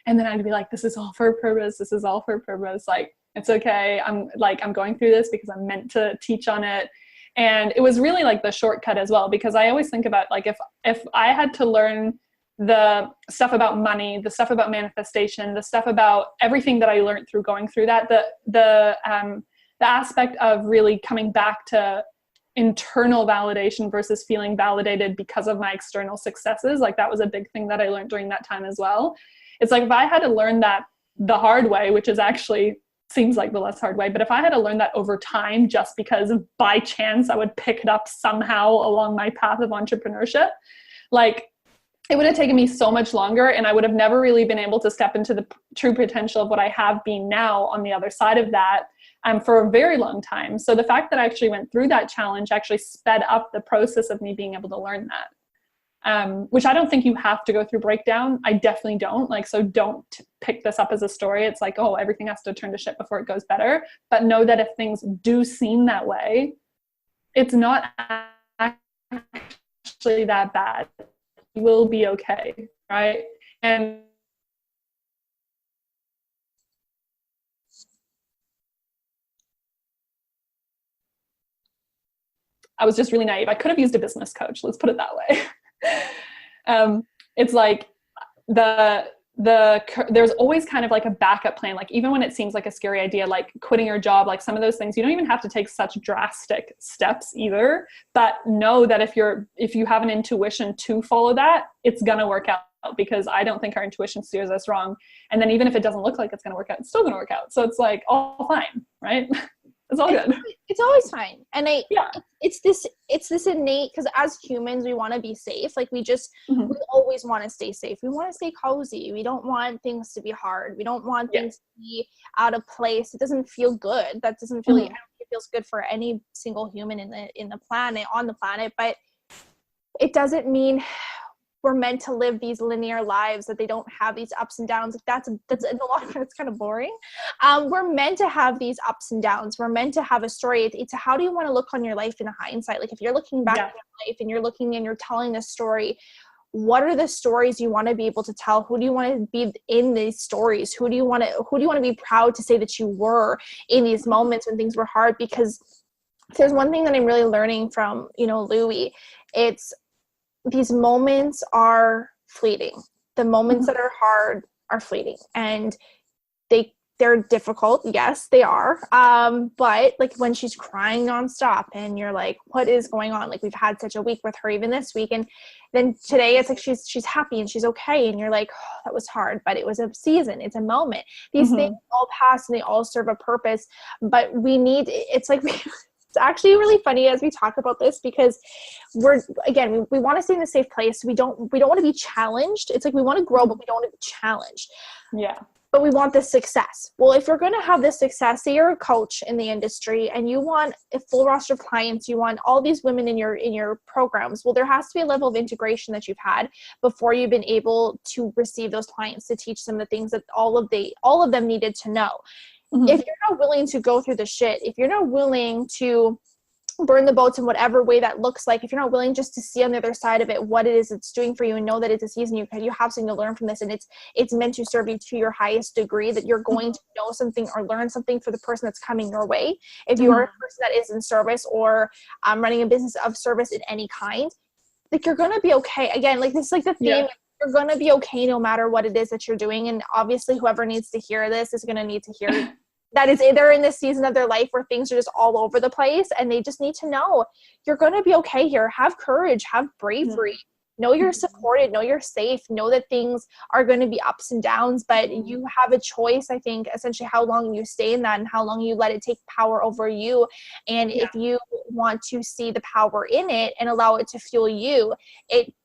And then I'd be like, this is all for a purpose. This is all for a purpose. Like, it's okay. I'm going through this because I'm meant to teach on it. And it was really like the shortcut as well, because I always think about like, if I had to learn the stuff about money, the stuff about manifestation, the stuff about everything that I learned through going through that, the aspect of really coming back to internal validation versus feeling validated because of my external successes. Like, that was a big thing that I learned during that time as well. It's like, if I had to learn that the hard way, which is actually seems like the less hard way, but if I had to learn that over time, just because by chance I would pick it up somehow along my path of entrepreneurship, like, it would have taken me so much longer, and I would have never really been able to step into the true potential of what I have been now on the other side of that for a very long time. So the fact that I actually went through that challenge actually sped up the process of me being able to learn that, which I don't think you have to go through breakdown. I definitely don't. Like, so don't pick this up as a story. It's like, oh, everything has to turn to shit before it goes better. But know that if things do seem that way, it's not actually that bad. You will be okay, right? And I was just really naive. I could have used a business coach. Let's put it that way. It's like there's always kind of like a backup plan. Like even when it seems like a scary idea, like quitting your job, like some of those things, you don't even have to take such drastic steps either, but know that if you have an intuition to follow that, it's going to work out, because I don't think our intuition steers us wrong. And then even if it doesn't look like it's going to work out, it's still going to work out. So it's like all fine, right? It's all good. It's always fine. And yeah. It's this innate, because as humans, we want to be safe. Like we always want to stay safe. We want to stay cozy. We don't want things to be hard. We don't want things to be out of place. It doesn't feel good. That doesn't feel I don't think it feels good for any single human on the planet. But it doesn't mean we're meant to live these linear lives, that they don't have these ups and downs. That's in the long run, it's kind of boring. We're meant to have these ups and downs. We're meant to have a story. It's how do you want to look on your life in hindsight? Like if you're looking back at your life and you're telling a story, what are the stories you want to be able to tell? Who do you want to be in these stories? Who do you want to be proud to say that you were in these moments when things were hard? Because if there's one thing that I'm really learning from, Louie, it's these moments are fleeting. The moments that are hard are fleeting, and they're difficult. Yes, they are. But like when she's crying nonstop and you're like, what is going on? Like we've had such a week with her, even this week. And then today it's like, she's happy and she's okay. And you're like, oh, that was hard, but it was a season. It's a moment. These things all pass and they all serve a purpose, but it's actually really funny as we talk about this, because we want to stay in a safe place. We don't want to be challenged. It's like we want to grow, but we don't want to be challenged. Yeah. But we want this success. Well, if you're going to have this success, say you're a coach in the industry and you want a full roster of clients, you want all these women in your programs. Well, there has to be a level of integration that you've had before you've been able to receive those clients, to teach them the things that all of them needed to know. If you're not willing to go through the shit, if you're not willing to burn the boats in whatever way that looks like, if you're not willing just to see on the other side of it what it is it's doing for you, and know that it's a season, you have something to learn from this, and it's meant to serve you to your highest degree, that you're going to know something or learn something for the person that's coming your way. If you are a person that is in service or running a business of service in any kind, like you're going to be okay. Again, like this is like the theme. Yeah. You're going to be okay no matter what it is that you're doing. And obviously whoever needs to hear this is going to need to hear that is either in this season of their life where things are just all over the place, and they just need to know you're going to be okay here. Have courage, have bravery, know you're supported, know you're safe, know that things are going to be ups and downs, but you have a choice, I think, essentially how long you stay in that and how long you let it take power over you. And if you want to see the power in it and allow it to fuel you,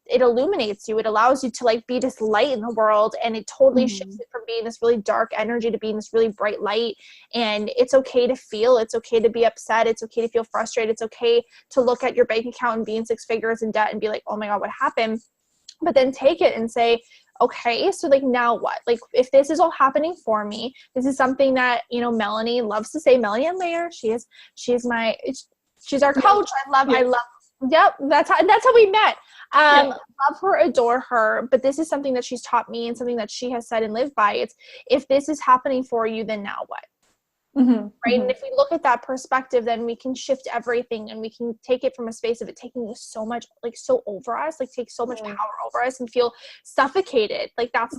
it illuminates you. It allows you to like be this light in the world, and it totally shifts it from being this really dark energy to being this really bright light. And it's okay to feel, it's okay to be upset. It's okay to feel frustrated. It's okay to look at your bank account and be in 6 figures in debt and be like, oh my God, what happened? But then take it and say, okay, so like now what? Like if this is all happening for me, this is something that, Melanie loves to say, Melanie and Lair, she's our coach. I love. Yep. That's how we met. Love her, adore her, but this is something that she's taught me and something that she has said and lived by. It's, if this is happening for you, then now what? Right. And if we look at that perspective, then we can shift everything, and we can take it from a space of it taking so much, like so over us, like take so much power over us and feel suffocated. Like that's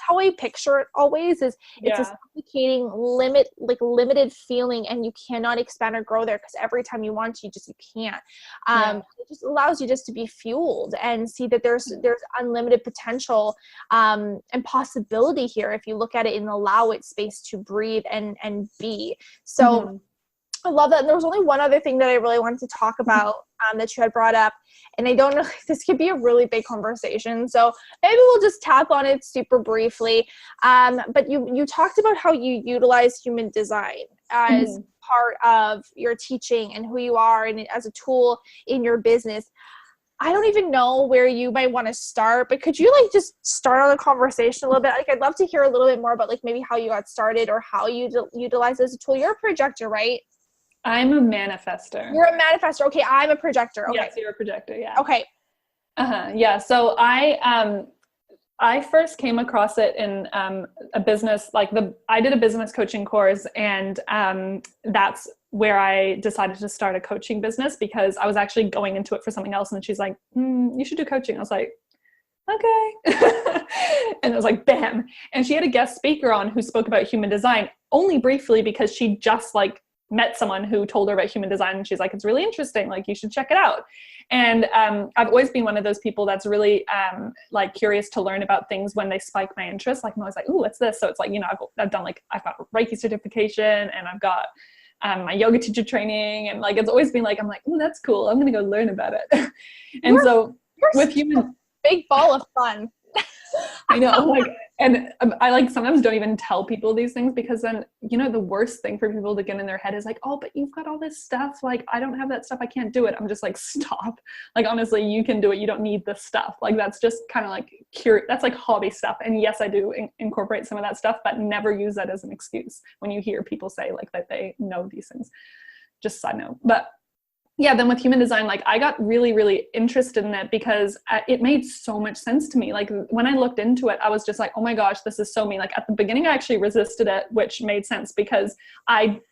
how I picture it always is. It's a suffocating limited feeling, and you cannot expand or grow there because every time you want to, you can't. It just allows you just to be fueled and see that there's unlimited potential and possibility here if you look at it and allow it space to breathe and be. So I love that. And there was only one other thing that I really wanted to talk about that you had brought up, and I don't know if this could be a really big conversation, so maybe we'll just tap on it super briefly. But you talked about how you utilize human design as part of your teaching and who you are, and as a tool in your business. I don't even know where you might want to start, but could you like just start on the conversation a little bit? Like I'd love to hear a little bit more about like maybe how you got started or how you utilize it as a tool. You're a projector, right? I'm a manifester. You're a manifester. Okay. I'm a projector. Okay. Yes, you're a projector. Yeah. Okay. Yeah. So I first came across it in a business, I did a business coaching course, and that's where I decided to start a coaching business, because I was actually going into it for something else. And she's like, you should do coaching. I was like, okay. And it was like, bam. And she had a guest speaker on who spoke about human design only briefly because she just like met someone who told her about human design. And she's like, it's really interesting. Like, you should check it out. And I've always been one of those people that's really like curious to learn about things when they spike my interest. Like, I'm always like, ooh, what's this? So it's like, you know, I've done like, I've got Reiki certification, and I've got my yoga teacher training. And like, it's always been like, I'm like, ooh, that's cool. I'm going to go learn about it. And you're with human, big ball of fun. I know, like, and I like sometimes don't even tell people these things, because then, you know, the worst thing for people to get in their head is like, oh, but you've got all this stuff. Like, I don't have that stuff. I can't do it. I'm just like, stop. Like, honestly, you can do it. You don't need this stuff. Like, that's just kind of like that's like hobby stuff. And yes, I do incorporate some of that stuff, but never use that as an excuse when you hear people say like that they know these things. Just side note. But yeah, then with human design, like, I got really, really interested in it because it made so much sense to me. Like, when I looked into it, I was just like, oh my gosh, this is so me. Like, at the beginning, I actually resisted it, which made sense because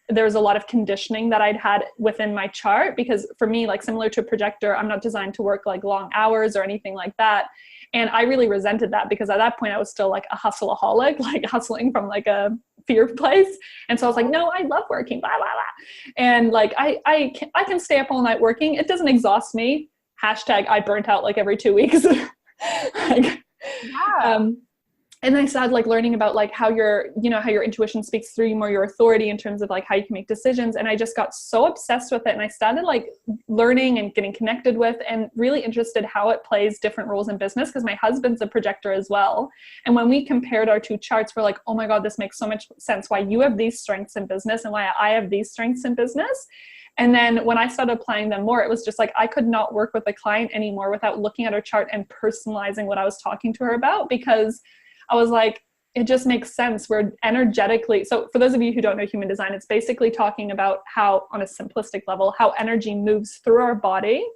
there was a lot of conditioning that I'd had within my chart, because for me, like, similar to a projector, I'm not designed to work like long hours or anything like that. And I really resented that because at that point I was still like a hustleaholic, like hustling from like a fear place. And so I was like, no, I love working, blah, blah, blah. And like, I can stay up all night working. It doesn't exhaust me. Hashtag I burnt out like every 2 weeks. Like, yeah. And I started like learning about like how your intuition speaks through you, more your authority in terms of like how you can make decisions. And I just got so obsessed with it. And I started like learning and getting connected with, and really interested how it plays different roles in business, because my husband's a projector as well. And when we compared our two charts, we're like, oh my God, this makes so much sense why you have these strengths in business and why I have these strengths in business. And then when I started applying them more, it was just like, I could not work with a client anymore without looking at her chart and personalizing what I was talking to her about, because I was like, it just makes sense. We're energetically, so for those of you who don't know human design, it's basically talking about how, on a simplistic level, how energy moves through our body,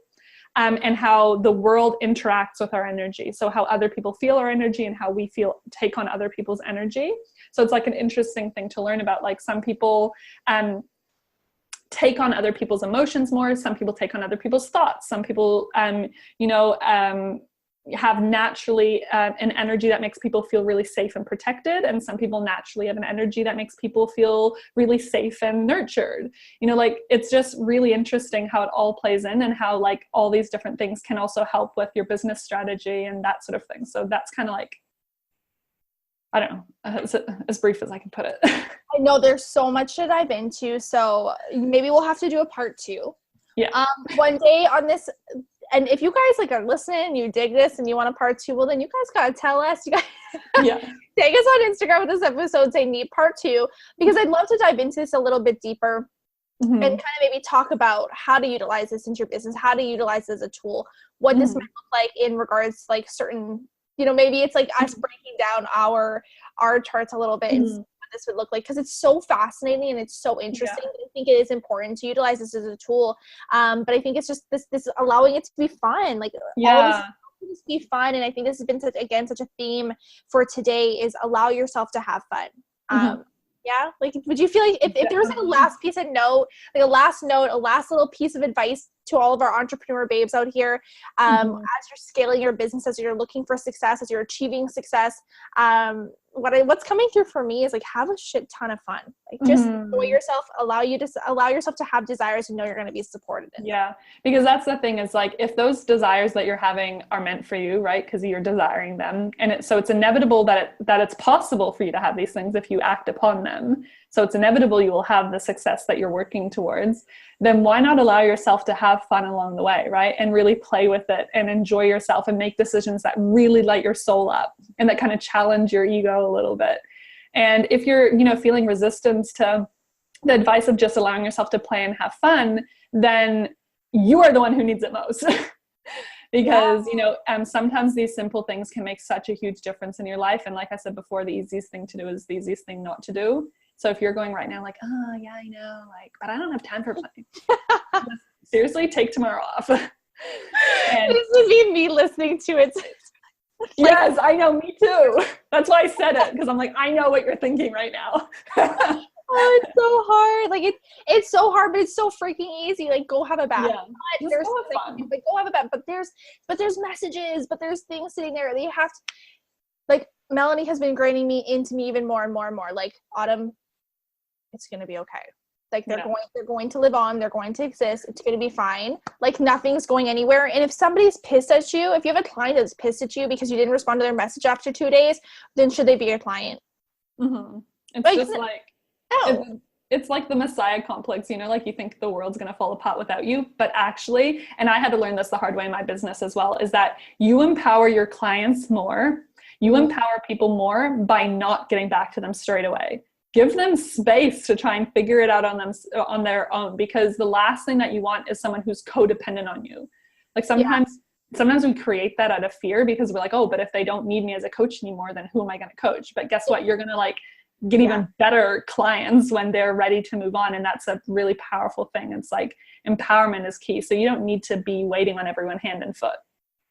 and how the world interacts with our energy. So how other people feel our energy and how we take on other people's energy. So it's like an interesting thing to learn about. Like, some people take on other people's emotions more. Some people take on other people's thoughts. Some people, have naturally an energy that makes people feel really safe and protected, and some people naturally have an energy that makes people feel really safe and nurtured. You know, like, it's just really interesting how it all plays in, and how like all these different things can also help with your business strategy and that sort of thing. So that's kind of like, I don't know, as brief as I can put it. I know there's so much to dive into, so maybe we'll have to do a part 2. Yeah. One day on this. And if you guys like are listening, you dig this and you want a part 2, well, then you guys got to tell us. You guys take us on Instagram with this episode, say need part 2, because I'd love to dive into this a little bit deeper, and kind of maybe talk about how to utilize this into your business, how to utilize this as a tool, what this might look like in regards to like certain, you know, maybe it's like us breaking down our charts a little bit and what this would look like, because it's so fascinating and it's so interesting. I think it is important to utilize this as a tool, but I think it's just this allowing it to be fun, like all this be fun. And I think this has been such a theme for today, is allow yourself to have fun. Yeah, like, would you feel like if there was like a last piece of note, like a last little piece of advice to all of our entrepreneur babes out here, as you're scaling your business, as you're looking for success, as you're achieving success, what's coming through for me is like, have a shit ton of fun. Like, just enjoy yourself, allow yourself to have desires and know you're going to be supported in. Yeah, because that's the thing, is like, if those desires that you're having are meant for you, right? Because you're desiring them, and so it's inevitable that it's possible for you to have these things if you act upon them. So it's inevitable you will have the success that you're working towards. Then why not allow yourself to have fun along the way, right? And really play with it and enjoy yourself and make decisions that really light your soul up and that kind of challenge your ego a little bit. And if you're, feeling resistance to the advice of just allowing yourself to play and have fun, then you are the one who needs it most. Because, sometimes these simple things can make such a huge difference in your life. And like I said before, the easiest thing to do is the easiest thing not to do. So if you're going right now like, oh yeah, I know, like, but I don't have time for playing. Seriously, take tomorrow off. And this would be me listening to it. Yes, I know, me too. That's why I said it, because I'm like, I know what you're thinking right now. Oh, it's so hard. Like it's so hard, but it's so freaking easy. Like go have a bath. Yeah. But there's fun. But go have a bath. But there's messages, but there's things sitting there. They have to, like Melanie has been grinding me into me even more and more and more. Like Autumn, it's gonna be okay. Like they're going to live on, they're going to exist, it's gonna be fine. Like nothing's going anywhere. And if somebody's pissed at you, if you have a client that's pissed at you because you didn't respond to their message after 2 days, then should they be your client? Mm-hmm. It's just like it's like the Messiah complex, you know, like you think the world's going to fall apart without you, but actually, and I had to learn this the hard way in my business as well, is that you empower your clients more, you empower people more by not getting back to them straight away. Give them space to try and figure it out on their own, because the last thing that you want is someone who's codependent on you. Like sometimes we create that out of fear because we're like, oh, but if they don't need me as a coach anymore, then who am I going to coach? But guess what? You're going to like get even better clients when they're ready to move on. And that's a really powerful thing. It's like empowerment is key. So you don't need to be waiting on everyone hand and foot.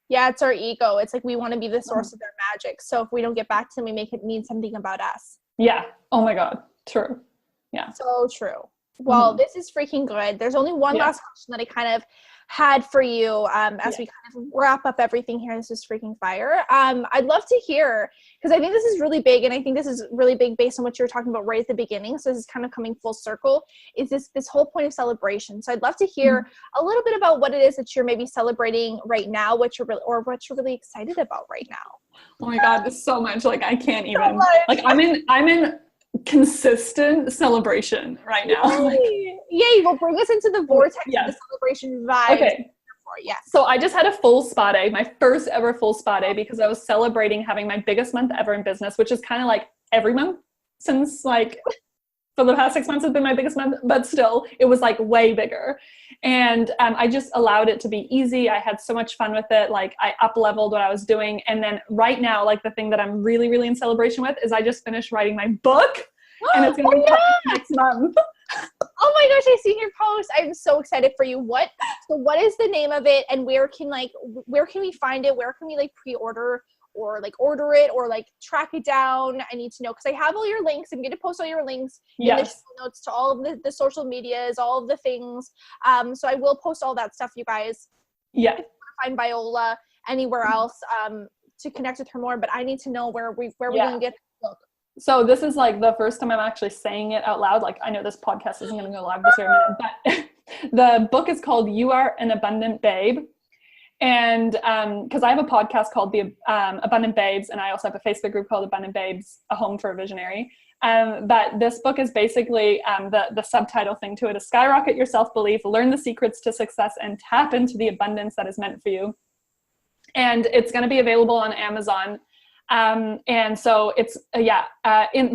Yeah, it's our ego. It's like we want to be the source of their magic. So if we don't get back to them, we make it mean something about us. Yeah. Oh my God. True. Yeah. So true. Well, this is freaking good. There's only one last question that I kind of had for you as we kind of wrap up everything here. This is freaking fire. I'd love to hear, because I think this is really big, and I think this is really big based on what you were talking about right at the beginning. So this is kind of coming full circle, is this whole point of celebration. So I'd love to hear a little bit about what it is that you're maybe celebrating right now, what you're really excited about right now. Oh my God, there's so much. Like I can't even, like I'm in consistent celebration right now. Yay, well, bring us into the vortex of the celebration vibe. Okay. Yes. So I just had a full spa day, my first ever full spa day, because I was celebrating having my biggest month ever in business, which is kind of like every month since like for the past 6 months has been my biggest month, but still it was like way bigger. And I just allowed it to be easy. I had so much fun with it. Like I up-leveled what I was doing. And then right now, like the thing that I'm really, really in celebration with is I just finished writing my book and it's going to be next month. Oh my gosh, I seen your post. I'm so excited for you. What is the name of it, and where can we find it? Where can we like pre-order or like order it or like track it down? I need to know, because I have all your links. I'm going to post all your links in the show notes to all of the social medias, all of the things. So I will post all that stuff, you guys. Yeah. If you want to find Viola anywhere else to connect with her more, but I need to know where we can get the book. So this is like the first time I'm actually saying it out loud. Like I know this podcast isn't going to go live this very minute, but the book is called You Are an Abundant Babe. And because I have a podcast called The Abundant Babes, and I also have a Facebook group called Abundant Babes, A Home for a Visionary. But this book is basically the subtitle thing to it is Skyrocket Your Self-Belief, Learn the Secrets to Success, and Tap into the Abundance that is meant for you. And it's going to be available on Amazon. And so it's,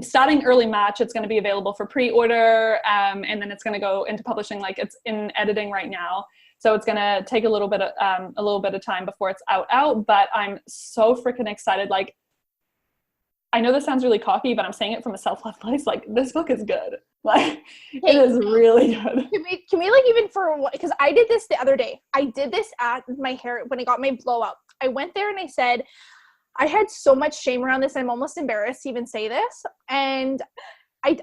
starting early March, it's going to be available for pre-order. And then it's going to go into publishing, like it's in editing right now. So it's going to take a little bit of time before it's out, but I'm so freaking excited. Like, I know this sounds really cocky, but I'm saying it from a self-love place. Like, this book is good. Like, it is really good. Can we like, even for, because I did this the other day. I did this at my hair, when I got my blowout. I went there and I said, I had so much shame around this. I'm almost embarrassed to even say this. And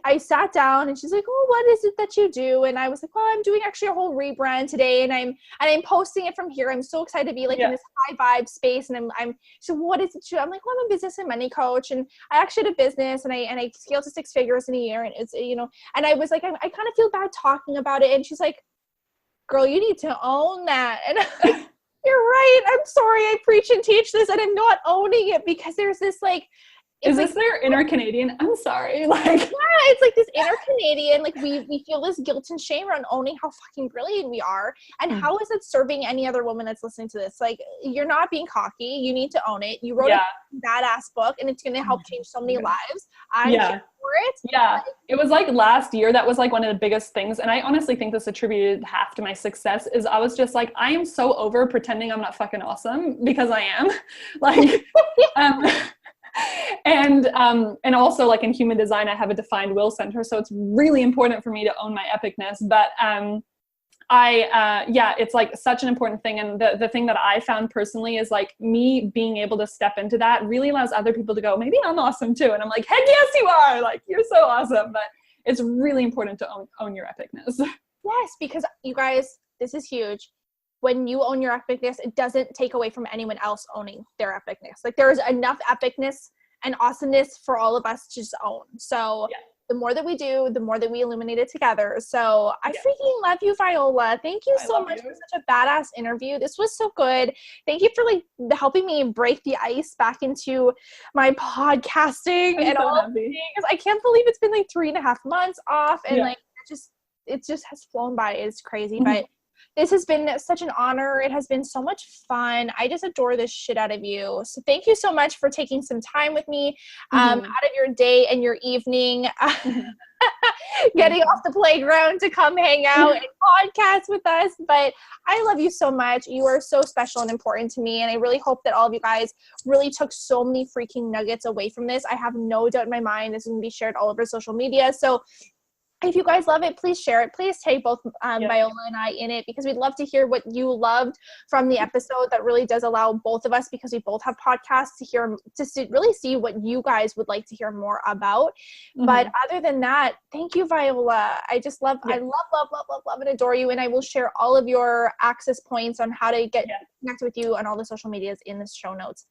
I sat down and she's like, oh, what is it that you do? And I was like, well, I'm doing actually a whole rebrand today. And I'm posting it from here. I'm so excited to be like in this high vibe space. And so what is it you do? I'm like, well, I'm a business and money coach. And I actually had a business and I scaled to 6 figures in a year. And it's, and I was like, I kind of feel bad talking about it. And she's like, girl, you need to own that. And I'm like, you're right. I'm sorry. I preach and teach this and I'm not owning it, because there's this like, is this their inner Canadian? I'm sorry. Like, yeah, it's like this inner Canadian. Like we feel this guilt and shame around owning how fucking brilliant we are. And how is it serving any other woman that's listening to this? Like, you're not being cocky. You need to own it. You wrote a badass book and it's going to help change so many lives. I'm here for it. Yeah. It was like last year, that was like one of the biggest things. And I honestly think this attributed half to my success is I was just like, I am so over pretending I'm not fucking awesome, because I am. Like, and also like in human design, I have a defined will center. So it's really important for me to own my epicness. But it's like such an important thing. And the thing that I found personally is like me being able to step into that really allows other people to go, maybe I'm awesome too. And I'm like, heck yes, you are. Like, you're so awesome. But it's really important to own your epicness. Yes, because you guys, this is huge. When you own your epicness, it doesn't take away from anyone else owning their epicness. Like there is enough epicness and awesomeness for all of us to just own. So the more that we do, the more that we illuminate it together. So I freaking love you, Viola. Thank you so much for such a badass interview. This was so good. Thank you for like helping me break the ice back into my podcasting and all of things. I can't believe it's been like 3.5 months off, and like it just has flown by. It's crazy, but this has been such an honor. It has been so much fun. I just adore this shit out of you. So thank you so much for taking some time with me out of your day and your evening, getting off the playground to come hang out and podcast with us. But I love you so much. You are so special and important to me. And I really hope that all of you guys really took so many freaking nuggets away from this. I have no doubt in my mind this is going to be shared all over social media. So if you guys love it, please share it. Please take both Viola and I in it, because we'd love to hear what you loved from the episode. That really does allow both of us, because we both have podcasts, to hear, to really see what you guys would like to hear more about. But other than that, thank you, Viola. I just love, I love and adore you. And I will share all of your access points on how to get connected with you on all the social medias in the show notes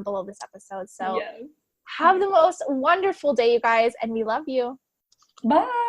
below this episode. So have the most wonderful day, you guys, and we love you. Bye.